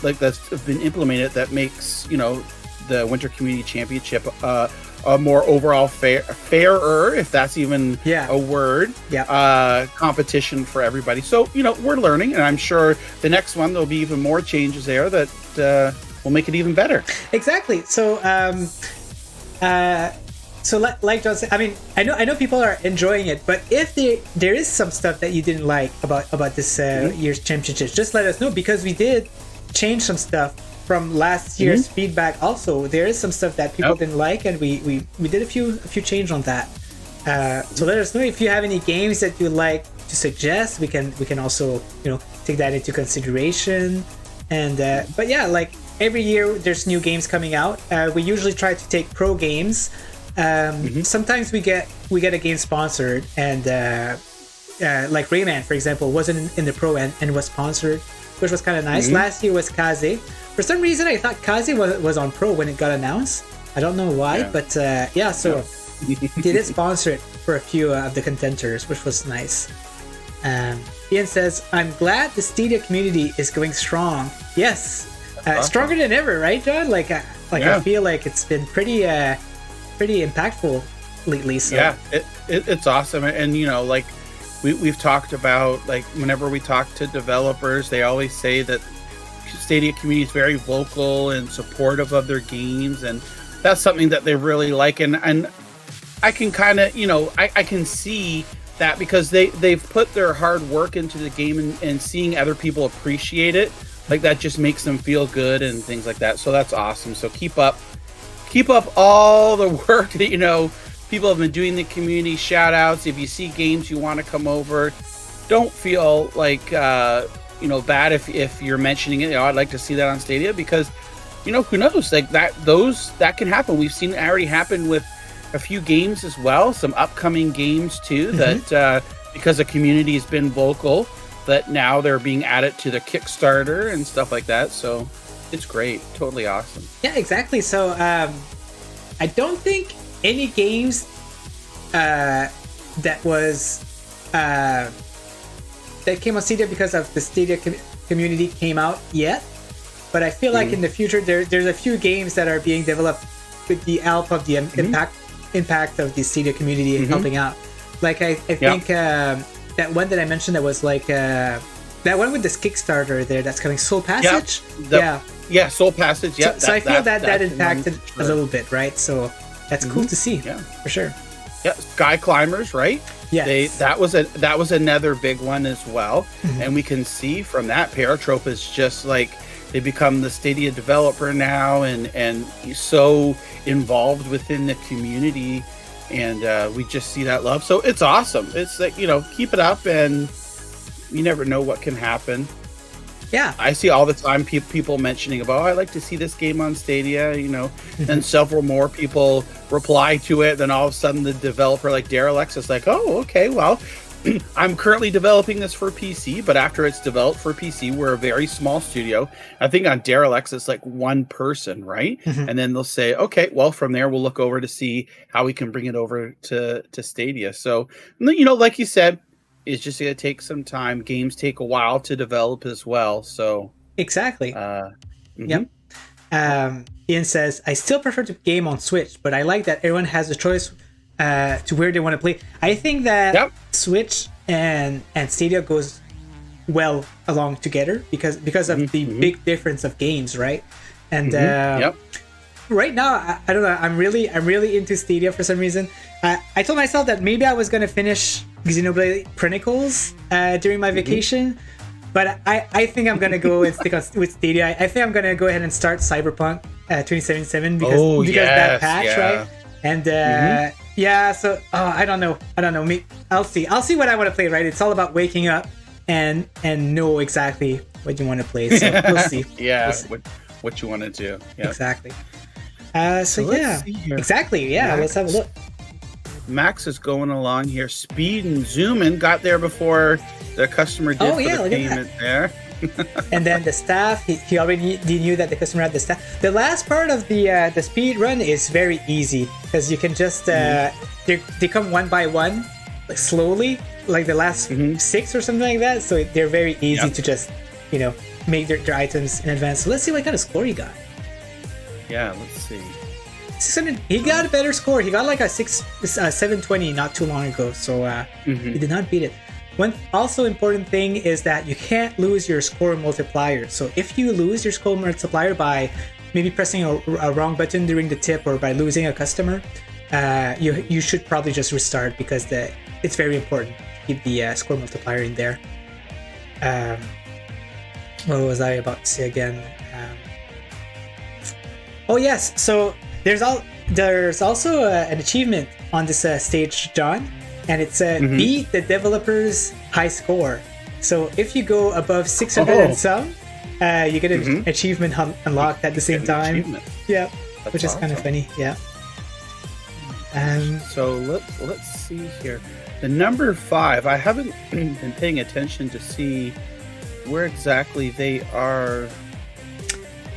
like that's been implemented that makes the Winter Community Championship a more overall fairer, if that's even a word, competition for everybody. So we're learning, and I'm sure the next one there'll be even more changes there that will make it even better. Exactly. So like John said, I mean, I know people are enjoying it, but if there is some stuff that you didn't like about this year's championships, just let us know, because we did change some stuff from last year's feedback. Also, there is some stuff that people didn't like, and we did a few changes on that. So let us know if you have any games that you'd like to suggest. We can also take that into consideration. And but like every year there's new games coming out. We usually try to take pro games. Sometimes we get a game sponsored, and like Rayman, for example, wasn't in the pro and was sponsored, which was kind of nice. Last year was Kaze. For some reason, I thought Kaze was on pro when it got announced. I don't know why, but so they did sponsor it for a few of the contenders, which was nice. Ian says, "I'm glad the Stadia community is going strong." Yes, stronger than ever, right, John? I feel like it's been pretty impactful lately. So it's awesome, and like we've talked about, like whenever we talk to developers, they always say that Stadia community is very vocal and supportive of their games, and that's something that they really like. And I can kind of I can see that because they've put their hard work into the game, and seeing other people appreciate it, like that just makes them feel good and things like that. So that's awesome. So keep up all the work that people have been doing, the community shout outs. If you see games you want to come over, don't feel like bad if you're mentioning it. I'd like to see that on Stadia, because who knows, like that can happen. We've seen it already happen with a few games as well, some upcoming games too, that because the community has been vocal, that now they're being added to the Kickstarter and stuff like that. So it's great, totally awesome. Yeah, exactly. So I don't think any games that came on Stadia because of the Stadia community came out yet, but I feel like in the future there's a few games that are being developed with the help of the impact of the Stadia community helping out. Like I think that one that I mentioned that was like that one with this Kickstarter there that's coming, Soul Passage. Yeah, Soul Passage. Yeah, so I feel that impacted a little bit, right? So that's cool to see. Yeah, for sure. Yeah, Sky Climbers, right? Yeah, that was another big one as well, and we can see from that Paratrope is just like they become the Stadia developer now, and so involved within the community, and we just see that love. So it's awesome. It's like keep it up, and you never know what can happen. Yeah, I see all the time people mentioning about, I'd like to see this game on Stadia, and several more people reply to it. Then all of a sudden the developer like Derelict is like, oh, okay, well, I'm currently developing this for PC, but after it's developed for PC, we're a very small studio. I think on Derelict it's like one person, right? And then they'll say, okay, well, from there we'll look over to see how we can bring it over to Stadia. So, like you said, it's just going to take some time. Games take a while to develop as well. So exactly. Yep. Ian says, I still prefer to game on Switch, but I like that everyone has a choice to where they want to play. I think that Switch and Stadia goes well along together because of the big difference of games, right? And right now, I don't know. I'm really into Stadia for some reason. I told myself that maybe I was going to finish Xenoblade Chronicles during my vacation, but I think I'm going to go and stick with Stadia. I think I'm going to go ahead and start Cyberpunk 2077 because that patch, right? And so I don't know. I'll see what I want to play, right? It's all about waking up and know exactly what you want to play. So we'll see. We'll see. What you want to do. Yep. Exactly. Exactly. Yeah, let's have a look. Max is going along here, speed and zooming. Got there before the customer did for the payment there. And then the staff, he already knew that the customer had the staff. The last part of the speed run is very easy because you can just they come one by one, like slowly, like the last 6 or something like that. So they're very easy to just make their items in advance. So let's see what kind of score he got. Yeah, let's see. He got a better score. He got like a 720 not too long ago, so he did not beat it. One also important thing is that you can't lose your score multiplier. So if you lose your score multiplier by maybe pressing a wrong button during the tip or by losing a customer, you should probably just restart because it's very important to keep the score multiplier in there. What was I about to say again? Oh yes, so there's also an achievement on this stage, John, and it's beat the developer's high score. So if you go above 600 and some, you get an achievement unlocked at the same time. Yeah, which is kind of funny. Yeah. So let's see here. The number 5. I haven't been paying attention to see where exactly they are.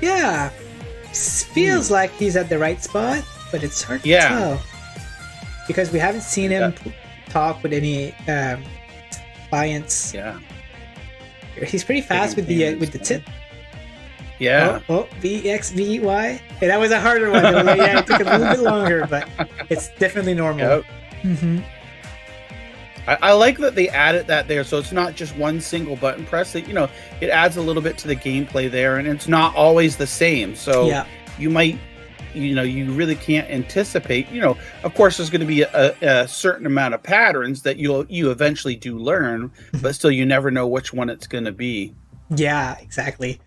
Yeah. Feels like he's at the right spot, but it's hard to tell because we haven't seen him talk with any clients. Yeah, he's pretty fast with the tip. Yeah. VXVY. Hey, that was a harder one. It took a little bit longer, but it's definitely normal. Yep. I like that they added that there, so it's not just one single button press. That it adds a little bit to the gameplay there, and it's not always the same. So you might you really can't anticipate. Of course, there's going to be a certain amount of patterns that you eventually do learn, but still, you never know which one it's going to be. Yeah, exactly.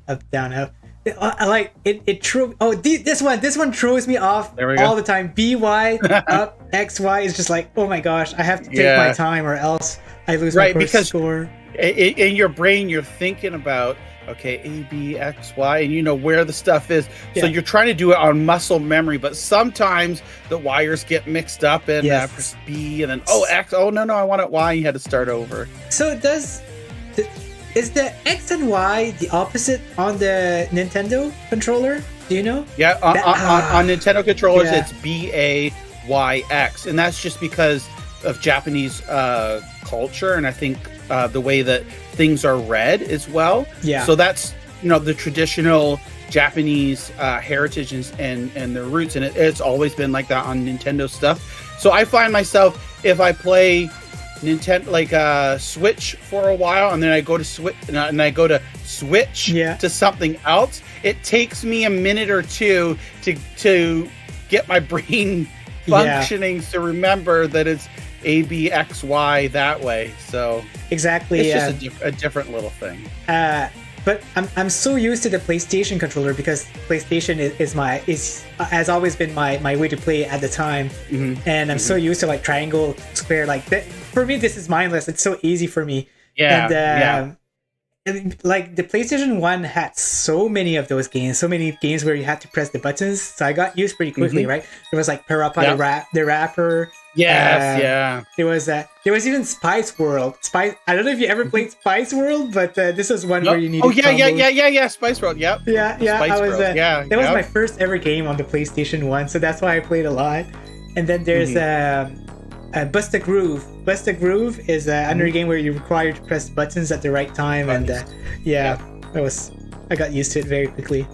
Up, down, up. I like it. This one throws me off all the time. BY up, XY is just like, oh my gosh, I have to take my time or else I lose my first score. In your brain, you're thinking about, okay, A, B, X, Y, and you know where the stuff is. So you're trying to do it on muscle memory, but sometimes the wires get mixed up and press B and then, X. Oh, no, I want it Y. You had to start over. So is the X and Y the opposite on the Nintendo controller? Do you know? Yeah, on Nintendo controllers, it's BAYX. And that's just because of Japanese culture. And I think the way that things are read as well. Yeah. So that's, the traditional Japanese heritage and their roots. And it's always been like that on Nintendo stuff. So I find myself, if I play Nintendo Switch for a while and then I go to switch to something else, it takes me a minute or two to get my brain functioning to remember that it's A, B, X, Y that way. So exactly, it's just a different little thing. But I'm so used to the PlayStation controller because PlayStation has always been my way to play at the time, and I'm so used to like triangle, square, like that. For me, this is mindless. It's so easy for me. And like the PlayStation 1 had so many of those games, so many games where you had to press the buttons. So I got used pretty quickly, right? There was like Parappa the Rapper. There was even Spice World. I don't know if you ever played Spice World, but this was one where you needed. Spice World. Yep. That was my first ever game on the PlayStation 1, so that's why I played a lot. And then there's Bust a Groove. Bust a Groove is another game where you're required to press buttons at the right time, and I got used to it very quickly.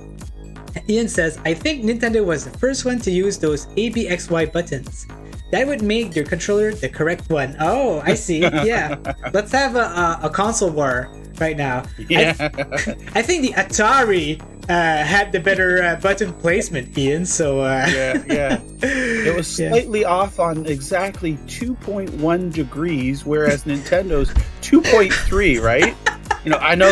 Ian says, I think Nintendo was the first one to use those ABXY buttons. That would make your controller the correct one. Oh, I see. Yeah. Let's have a console war right now. I think the Atari had the better button placement, Ian. So it was slightly off on exactly 2.1 degrees, whereas Nintendo's 2.3, right? I know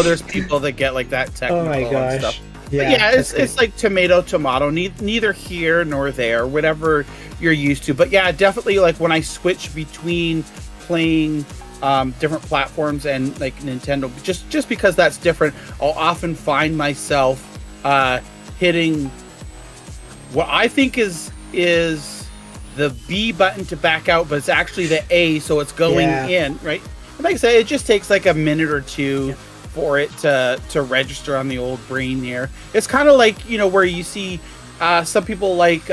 there's people that get like that technical and stuff. It's like tomato, neither here nor there, whatever you're used to. But definitely, like when I switch between playing different platforms and like Nintendo, just because that's different, I'll often find myself hitting what I think is the B button to back out, but it's actually the A, so it's going in, right? And like I said, it just takes like a minute or two for it to register on the old brain here. It's kind of like, where you see some people like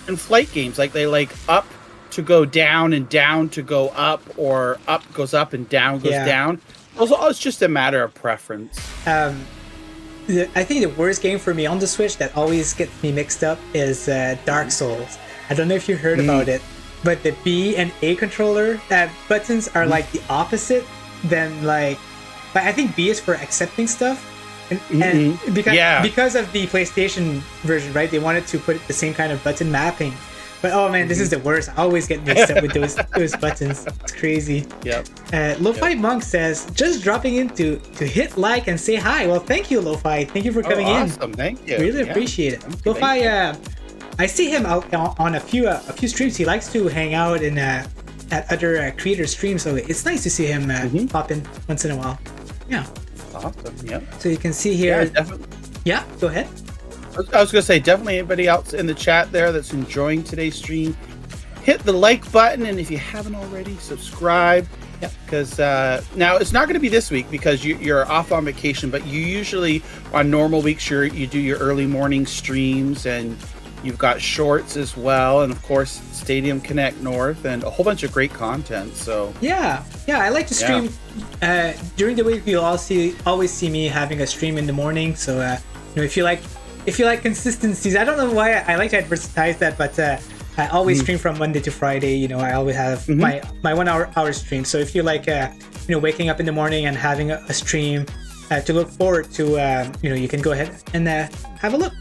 in flight games, like they like up to go down and down to go up, or up goes up and down goes down. It's just a matter of preference. I think the worst game for me on the Switch that always gets me mixed up is Dark Souls. I don't know if you heard about it, but the B and A controller buttons are like the opposite than like. But I think B is for accepting stuff, and because of the PlayStation version, right? They wanted to put the same kind of button mapping. But oh man, this is the worst. I always get mixed up with those buttons. It's crazy. Lo-Fi Monk says, just dropping in to hit like and say hi. Well, thank you, Lo-Fi. Thank you for coming in. Awesome, thank you. Really appreciate it. Lo-Fi, I see him out on a few streams. He likes to hang out in at other creator streams, so it's nice to see him pop in once in a while. Yeah. Awesome. Yeah. So you can see here. Yeah, definitely. Yeah, go ahead. I was going to say, definitely anybody else in the chat there that's enjoying today's stream, hit the like button, and if you haven't already, subscribe. Because now it's not going to be this week because you're off on vacation, but you usually on normal weeks you do your early morning streams, and you've got shorts as well, and of course Stadium Connect North, and a whole bunch of great content. So I like to stream during the week. You'll always see me having a stream in the morning. So if you like consistencies, I don't know why I like to advertise that, but I always stream from Monday to Friday. I always have my 1 hour stream. So if you like waking up in the morning and having a stream to look forward to, you can go ahead and have a look.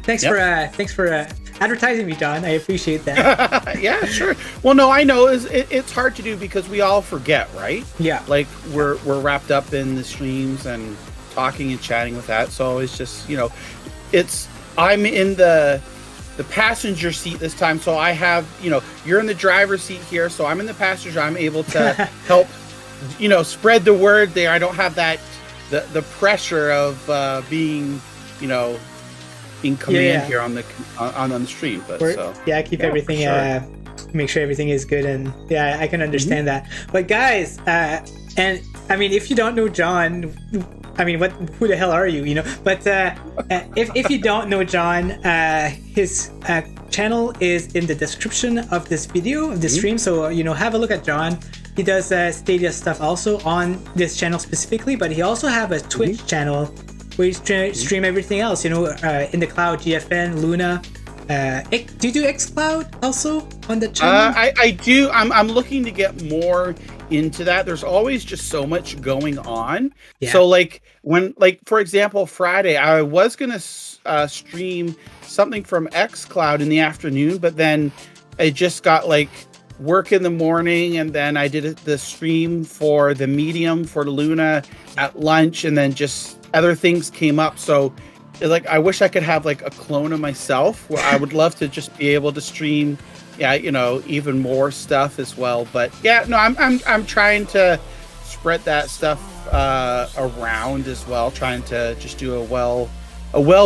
Thanks for advertising me, John. I appreciate that. Yeah, sure. Well, no, I know it's hard to do because we all forget, right? Yeah. Like we're wrapped up in the streams and talking and chatting with that. So it's just, I'm in the passenger seat this time. So I have, you're in the driver's seat here. So I'm in the passenger. I'm able to help, spread the word there. I don't have that, the pressure of being, in command here on the stream. But keep everything, sure. Make sure everything is good. And I can understand that. But guys, and I mean, if you don't know John, I mean, who the hell are you? But if you don't know John, his channel is in the description of this video, of this stream. So, have a look at John. He does Stadia stuff also on this channel specifically, but he also have a Twitch channel where you stream everything else, in the cloud, GFN, Luna. Do you do xCloud also on the channel? I do. I'm looking to get more into that. There's always just so much going on. Yeah. So for example, Friday, I was going to stream something from xCloud in the afternoon, but then I just got work in the morning, and then I did the stream for the Medium for Luna at lunch, and then just other things came up. So I wish I could have a clone of myself where I would love to just be able to stream even more stuff as well. But I'm trying to spread that stuff around as well, trying to just do a well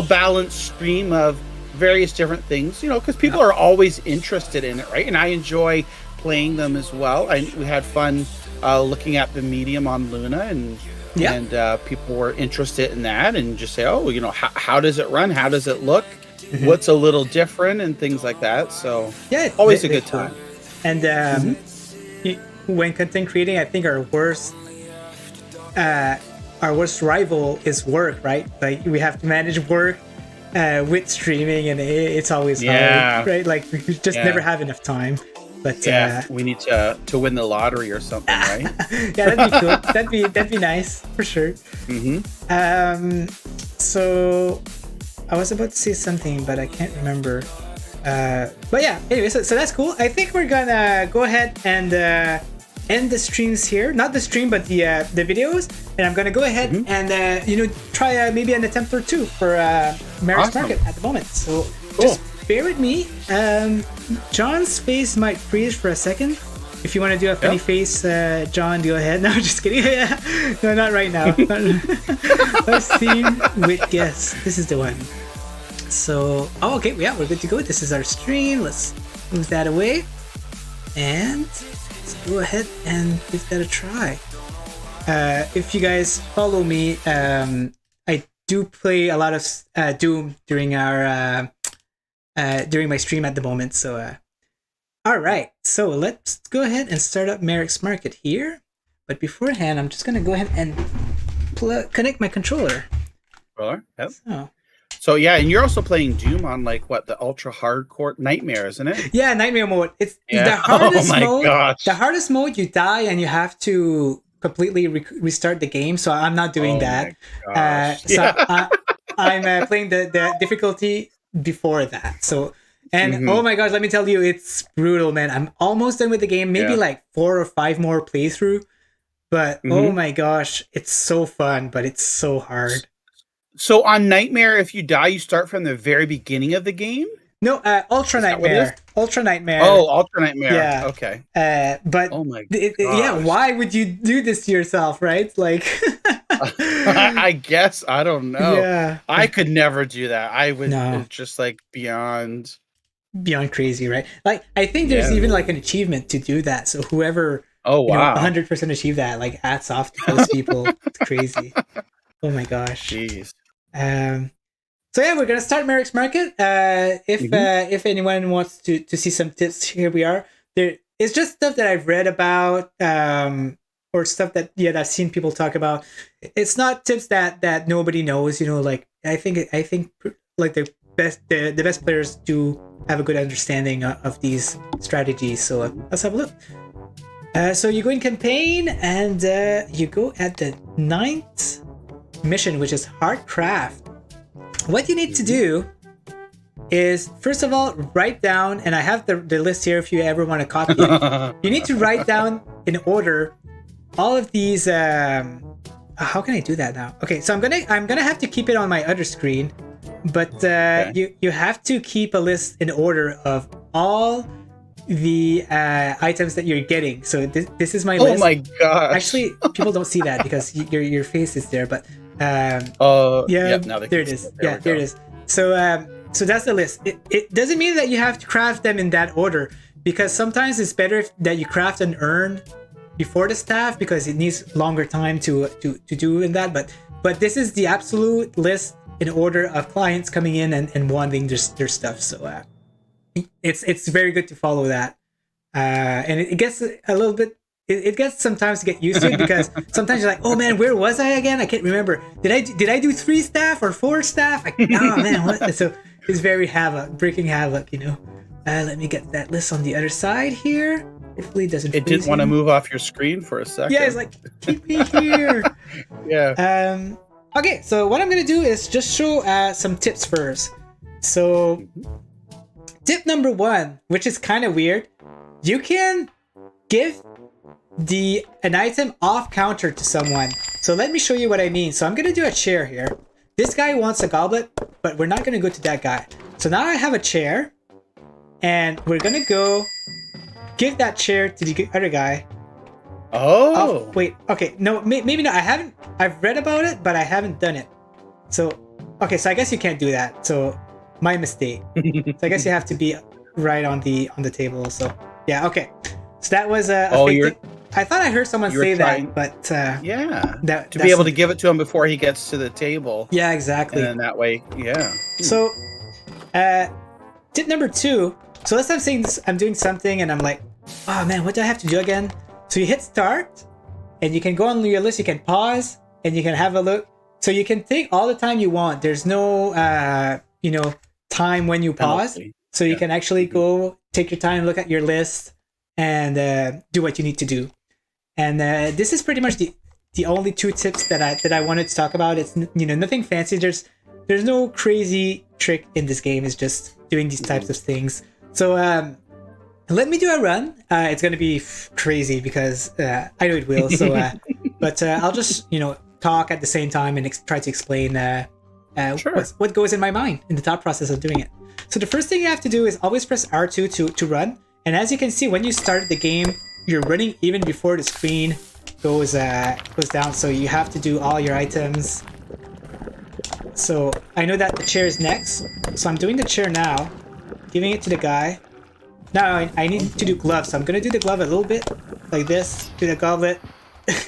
balanced stream of various different things, because people are always interested in it, right? And I enjoy playing them as well. We had fun looking at the Medium on Luna, and people were interested in that and just say, how does it run? How does it look? Mm-hmm. What's a little different and things like that. So always a good time. And when content creating, I think our worst rival is work, right? We have to manage work with streaming, and it's always hard, right? We just never have enough time. But we need to win the lottery or something, right? Yeah, that'd be cool. That'd be nice for sure. Mm-hmm. So I was about to say something, but I can't remember. But yeah, anyway, so that's cool. I think we're gonna go ahead and end the streams here. Not the stream, but the videos. And I'm gonna go ahead and try maybe an attempt or two for Merek's Market at the moment. So just bear with me. John's face might freeze for a second. If you want to do a funny face, John, go ahead. No, just kidding. No, not right now. Let's see with guess. This is the one. So, okay, yeah, we're good to go. This is our stream. Let's move that away. And let's go ahead and give that a try. If you guys follow me, I do play a lot of Doom during our during my stream at the moment. So, all right. So let's go ahead and start up Merek's Market here. But beforehand, I'm just gonna go ahead and connect my controller. So yeah, and you're also playing Doom on the ultra hardcore Nightmare, isn't it? Yeah, Nightmare mode. It's the hardest mode. Gosh. The hardest mode, you die and you have to completely restart the game. So I'm not doing that. I'm playing the difficulty before that. So oh my gosh, let me tell you, it's brutal, man. I'm almost done with the game. Maybe 4 or 5 more playthrough. But oh my gosh, it's so fun, but it's so hard. So on Nightmare, if you die, you start from the very beginning of the game? No, Ultra Nightmare. Ultra Nightmare. Oh, Ultra Nightmare. Yeah. Okay. But oh my gosh. Why would you do this to yourself, right? I guess, I don't know. Yeah. I could never do that. I would just beyond crazy, right? I think there's even an achievement to do that. So whoever 100% achieve that, hats off to those people. It's crazy. Oh my gosh. Jeez. So yeah, we're gonna start Merek's Market. If anyone wants to see some tips, here we are. It's just stuff that I've read about, or stuff that I've seen people talk about. It's not tips that nobody knows. I think the best players do have a good understanding of these strategies. So let's have a look. So you go in campaign, and you go at the 9th mission, which is Hard Craft. What you need to do is, first of all, write down, and I have the list here if you ever want to copy it. You need to write down in order all of these. How can I do that now? Okay, so I'm gonna have to keep it on my other screen, but you have to keep a list in order of all the items that you're getting. So this is my list. Oh my gosh! Actually, people don't see that because your face is there, but now there it is. There it is. So that's the list. It doesn't mean that you have to craft them in that order, because sometimes it's better that you craft an urn before the staff because it needs longer time to do in that. But this is the absolute list in order of clients coming in and wanting their stuff. So it's very good to follow that. And it gets a little bit. It gets sometimes to get used to it because sometimes you're like, oh man, where was I again? I can't remember. Did I do 3 staff or 4 staff? Oh man, what? So it's very breaking havoc, Let me get that list on the other side here. Hopefully it doesn't. It didn't want to move off your screen for a second. Yeah, it's like, keep me here. Yeah. Okay, so what I'm gonna do is just show some tips first. So tip number 1, which is kind of weird, you can give an item off counter to someone. So let me show you what I mean. So I'm gonna do a chair here. This guy wants a goblet, but we're not gonna go to that guy. So now I have a chair, and we're gonna go give that chair to the other guy. Oh wait, okay, no, maybe not. I've read about it, but I haven't done it. So okay, so I guess you can't do that. So my mistake. So I guess you have to be right on the table. So yeah, okay. So that was a fake thing. I thought I heard someone say that, but to be able to give it to him before he gets to the table. Yeah, exactly. And then that way, So, tip number 2. So let's say I'm doing something and I'm like, oh man, what do I have to do again? So you hit start, and you can go on your list. You can pause, and you can have a look. So you can take all the time you want. There's no, time when you pause. So you can actually go take your time, look at your list, and do what you need to do. And this is pretty much the only 2 tips that I wanted to talk about. It's nothing fancy. There's no crazy trick in this game. It's just doing these types of things. So let me do a run. It's gonna be crazy because I know it will. So but I'll just talk at the same time and try to explain what goes in my mind in the thought process of doing it. So the first thing you have to do is always press R2 to run. And as you can see, when you start the game, you're running even before the screen goes down. So you have to do all your items. So I know that the chair is next. So I'm doing the chair now, giving it to the guy. Now I need to do gloves. So I'm going to do the glove a little bit like this. Do the goblet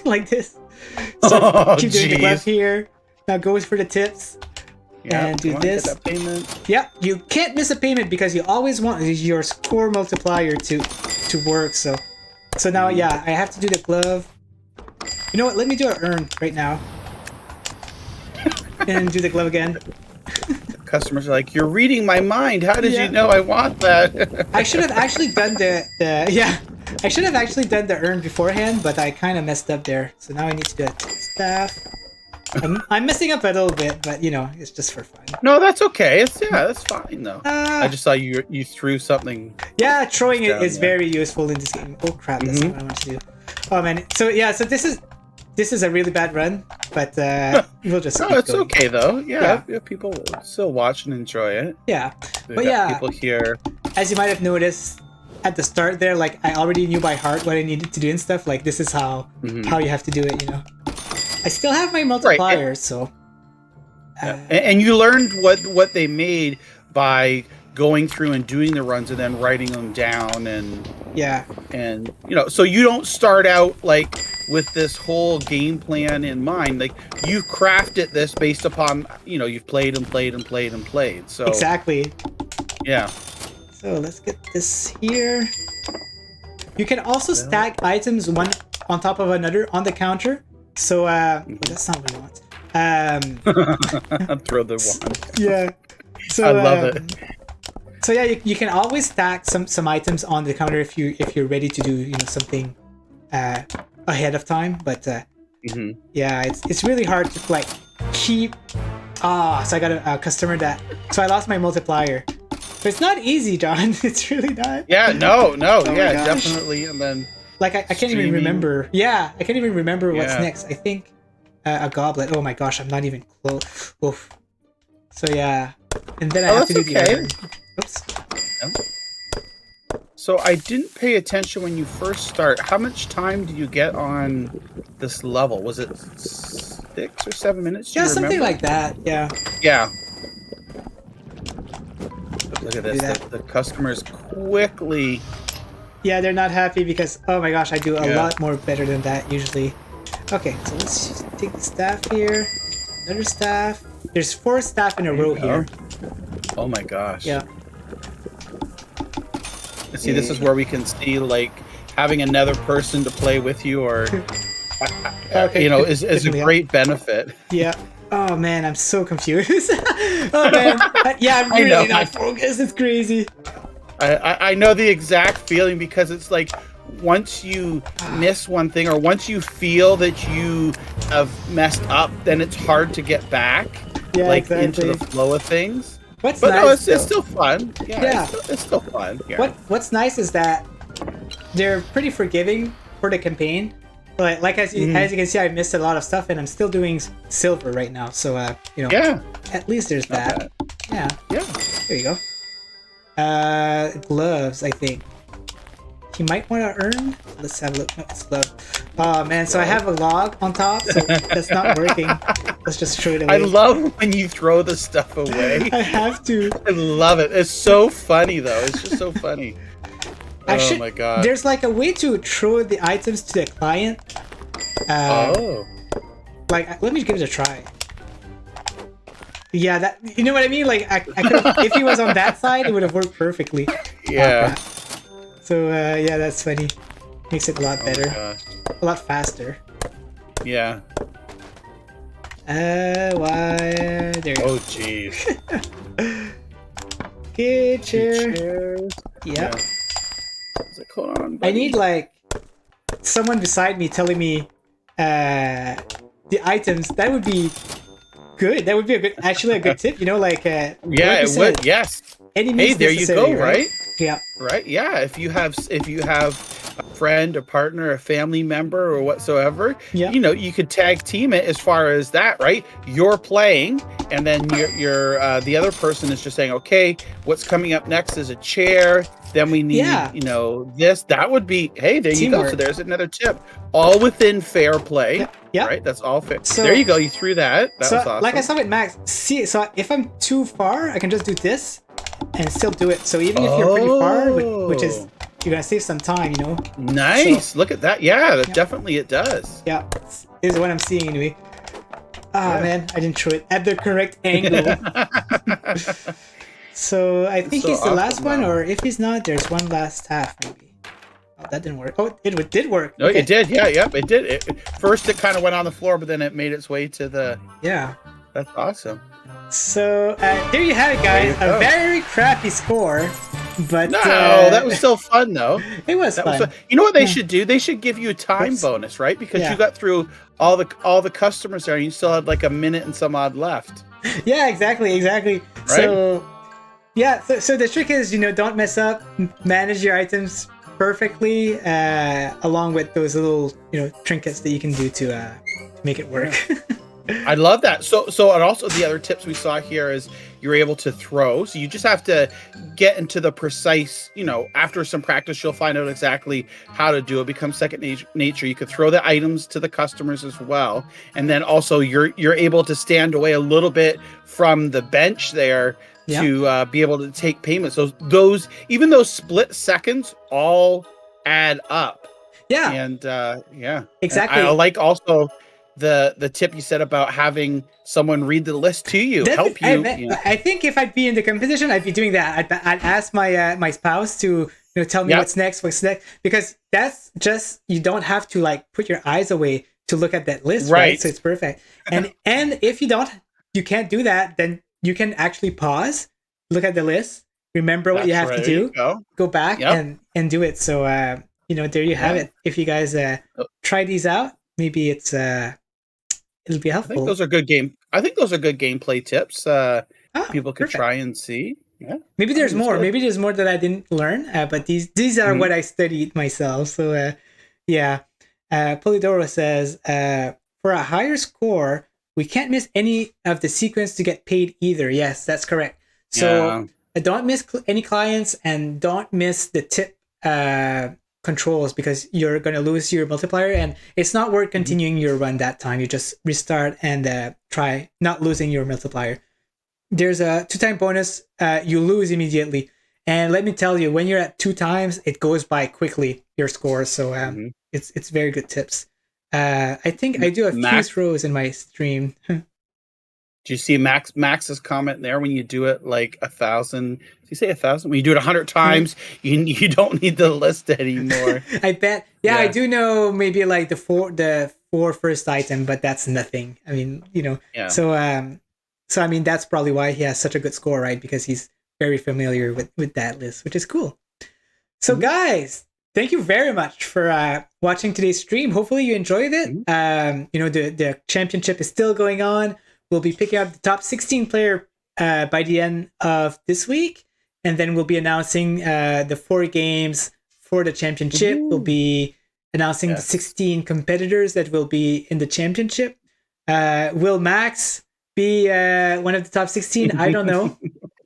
like this. So keep doing the glove here. Now go for the tips. And do this. Get that payment. Yeah, you can't miss a payment because you always want your score multiplier to work. So now, I have to do the glove. You know what? Let me do an urn right now. And do the glove again. Customers are like, you're reading my mind. How did you know I want that? I should have actually done I should have actually done the urn beforehand, but I kind of messed up there. So now I need to do a staff. I'm messing up a little bit, but it's just for fun. No, that's okay. That's fine though. I just saw you threw something. Yeah, throwing it is very useful in this game. Oh crap, that's not what I want to do. Oh man, so this is a really bad run, but we'll just. No, it's going. Okay though. Yeah, people will still watch and enjoy it. Yeah, but people here. As you might have noticed at the start there, like I already knew by heart what I needed to do and stuff. Like this is how you have to do it. I still have my multipliers, right. So. And you learned what they made by going through and doing the runs and then writing them down and so you don't start out like with this whole game plan in mind. Like you crafted this based upon you've played and played and played and played. So exactly. Yeah. So let's get this here. You can also stack items one on top of another on the counter. So that's not what I want. Throw the one. Yeah. So I love it. So you can always stack some items on the counter if you're ready to do something ahead of time. But it's really hard to like keep. So I got a customer so I lost my multiplier. But it's not easy, John. It's really not. Yeah, no, Oh yeah, definitely. And then like I can't even remember. Yeah, I can't even remember what's next. I think a goblet. Oh my gosh, I'm not even close. Oof. So yeah, and then I have to do the other. Oops. So I didn't pay attention when you first start. How much time do you get on this level? Was it 6 or 7 minutes? Yeah, something like that. Yeah. Yeah. Look at this. The customers quickly. Yeah, they're not happy because, oh my gosh, I do a lot more better than that usually. Okay, so let's just take the staff here. Another staff. There's 4 staff in a row here. Oh my gosh. Yeah. See, this is where we can see, like, having another person to play with you or, is a great benefit. Yeah. Oh man, I'm so confused. Oh man. Yeah, I'm really not focused. It's crazy. I know the exact feeling because it's like once you miss one thing or once you feel that you have messed up, then it's hard to get back into the flow of things. It's still fun. Yeah. It's still fun. Yeah. What's nice is that they're pretty forgiving for the campaign. Like as you can see, I missed a lot of stuff, and I'm still doing silver right now. So at least there's that. Yeah. There you go. Gloves, I think. You might want to earn. Let's have a look. No, it's glove. Oh man, so I have a log on top, so that's not working. Let's just throw it away. I love when you throw the stuff away. I have to. I love it. It's so funny though. It's just so funny. Oh my god. There's like a way to throw the items to the client. Like, let me give it a try. Yeah, that, you know what I mean? Like, I could, if he was on that side, it would have worked perfectly. Yeah. So, yeah, that's funny. Makes it a lot better. A lot faster. Yeah. Why? There you go. Oh, jeez. Okay, chair. Chairs. Yeah. Hold on, buddy. I need, like, someone beside me telling me the items. That would be good. That would be actually a good tip, you know, like yeah, it would. Yes. Hey, there you go. Right? Yeah. Right. Yeah. If you have a friend, a partner, a family member, or whatsoever, you could tag team it as far as that. Right. You're playing, and then you're the other person is just saying, okay, what's coming up next is a chair. Then we need, this. That would be, hey, there you go. So there's another tip. All within fair play. Yeah. Right? That's all fair. So, there you go. You threw that. That was awesome. Like I saw with Max, see, so if I'm too far, I can just do this and still do it. So even if you're pretty far, which is, you're going to save some time, you know? Nice. So, look at that. Yeah, definitely it does. Yeah. This is what I'm seeing anyway. Man, I didn't throw it at the correct angle. So I think he's the last one, or if he's not, there's one last half maybe. Oh, that didn't work. Oh, it did work. No, it did. Yeah, it did. First, it kind of went on the floor, but then it made its way to the. Yeah. That's awesome. So there you have it, guys. A very crappy score, but no, that was still fun though. It was fun. You know what they should do? They should give you a time bonus, right? Because you got through all the customers there, and you still had like a minute and some odd left. Yeah, exactly. Right? So. Yeah, so the trick is, don't mess up, manage your items perfectly, along with those little, trinkets that you can do to make it work. I love that. So and also the other tips we saw here is you're able to throw. So you just have to get into the precise, after some practice, you'll find out exactly how to do it. Becomes second nature. You could throw the items to the customers as well. And then also you're able to stand away a little bit from the bench there to be able to take payments. So those split seconds all add up. Yeah. And exactly. And I like also the tip you said about having someone read the list to you, help you. I think if I'd be in the competition, I'd be doing that. I'd ask my spouse to tell me what's next, because that's just, you don't have to like put your eyes away to look at that list, right? So it's perfect. And if you can't do that, then you can actually pause, look at the list, remember what you have to do, go back and do it. So, there you have it. If you guys try these out, maybe it'll be helpful. I think those are good gameplay tips. People could try and see. Yeah. Maybe there's more. Good. Maybe there's more that I didn't learn. But these are what I studied myself. So yeah. Polidoro says, for a higher score, we can't miss any of the sequence to get paid either. Yes, that's correct. So don't miss any clients and don't miss the tip controls, because you're going to lose your multiplier, and it's not worth continuing your run that time. You just restart and try not losing your multiplier. There's a 2-time bonus. You lose immediately. And let me tell you, when you're at 2 times, it goes by quickly, your score. So it's very good tips. I think I do a few throws in my stream. Do you see Max's comment there? When you do it like 1,000, did you say 1,000? When you do it 100 times, you don't need the list anymore. I bet. Yeah, I do know maybe like the four first item, but that's nothing. I mean, Yeah. So I mean, that's probably why he has such a good score, right? Because he's very familiar with that list, which is cool. So guys, thank you very much for watching today's stream. Hopefully you enjoyed it. The championship is still going on. We'll be picking up the top 16 player by the end of this week. And then we'll be announcing the 4 games for the championship. We'll be announcing the 16 competitors that will be in the championship. Will Max be one of the top 16? I don't know.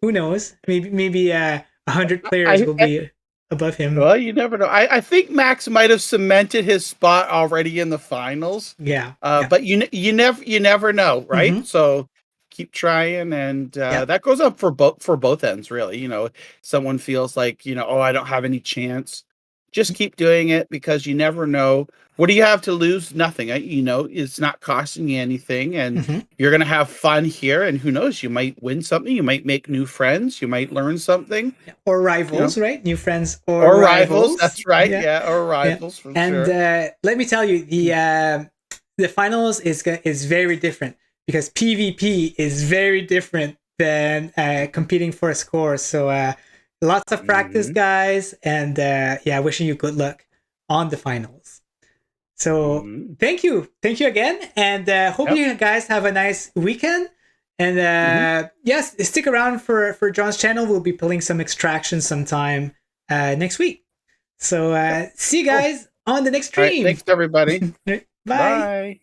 Who knows? Maybe 100 players will be above him. Well, you never know. I think Max might have cemented his spot already in the finals. Yeah. But you never know, right? So keep trying, and that goes up for both ends, really. Someone feels like I don't have any chance. Just keep doing it, because you never know. What do you have to lose? Nothing. It's not costing you anything, and you're going to have fun here. And who knows? You might win something. You might make new friends. You might learn something. Or rivals, right? New friends or rivals. That's right. Yeah, or rivals. Yeah. And let me tell you, the finals is very different, because PvP is very different than competing for a score. So lots of practice, guys, and wishing you good luck on the finals. So thank you again, and hope you guys have a nice weekend. And yes, stick around for John's channel. We'll be pulling some extractions sometime next week. So see you guys on the next stream. Right, thanks everybody. Bye. Bye.